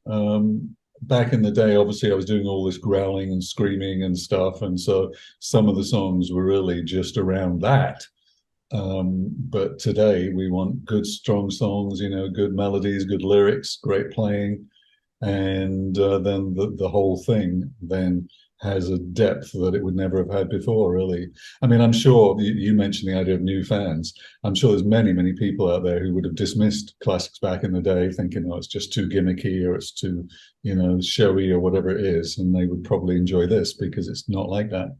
Back in the day, obviously, I was doing all this growling and screaming and stuff, and so some of the songs were really just around that. But today we want good, strong songs, good melodies, good lyrics, great playing, and then the whole thing then has a depth that it would never have had before, really. I mean, I'm sure you mentioned the idea of new fans. I'm sure there's many, many people out there who would have dismissed Classix back in the day, thinking, "Oh, it's just too gimmicky, or it's too, showy, or whatever it is," and they would probably enjoy this because it's not like that.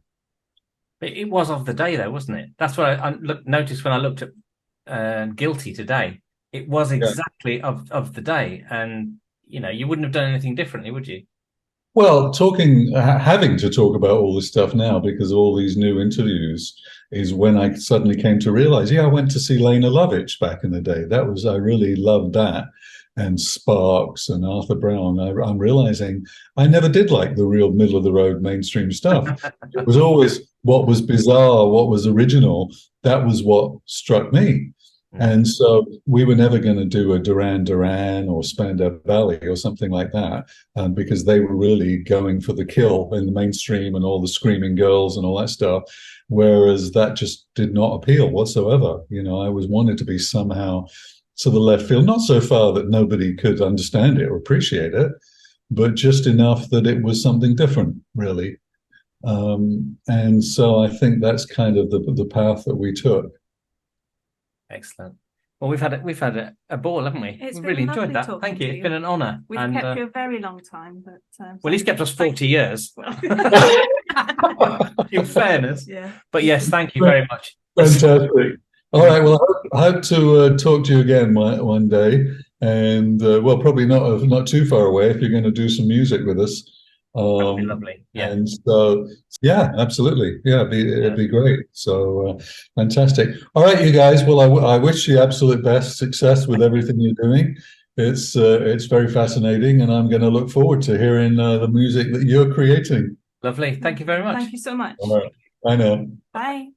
It was of the day, though, wasn't it? That's what I noticed when I looked at Guilty today. It was exactly of the day, and you wouldn't have done anything differently, would you? Well, having to talk about all this stuff now because of all these new interviews is when I suddenly came to realize, I went to see Lena Lovitch back in the day. I really loved that. and Sparks and Arthur Brown, I'm realizing I never did like the real middle of the road mainstream stuff. It was always what was bizarre, what was original. That was what struck me. And so we were never going to do a Duran Duran or Spandau Ballet or something like that, because they were really going for the kill in the mainstream and all the screaming girls and all that stuff. Whereas that just did not appeal whatsoever. You know, I was wanted to be somehow to the left field, not so far that nobody could understand it or appreciate it, but just enough that it was something different, really. And so I think that's kind of the path that we took. Excellent. Well, we've had a ball, haven't we? We've really enjoyed that. Thank you. It's been an honour. We've kept you a very long time, but well, he's kept us 40 years. In fairness, yeah. But yes, thank you very much. Fantastic. All right. Well, I hope to talk to you again one day, and well, probably not too far away if you're going to do some music with us. That'd be lovely. Yeah. And so, yeah, absolutely. Yeah, it'd be great. So fantastic. All right, you guys. Well, I wish you absolute best success with everything you're doing. It's very fascinating, and I'm going to look forward to hearing the music that you're creating. Lovely. Thank you very much. Thank you so much. All right. Bye now. Bye.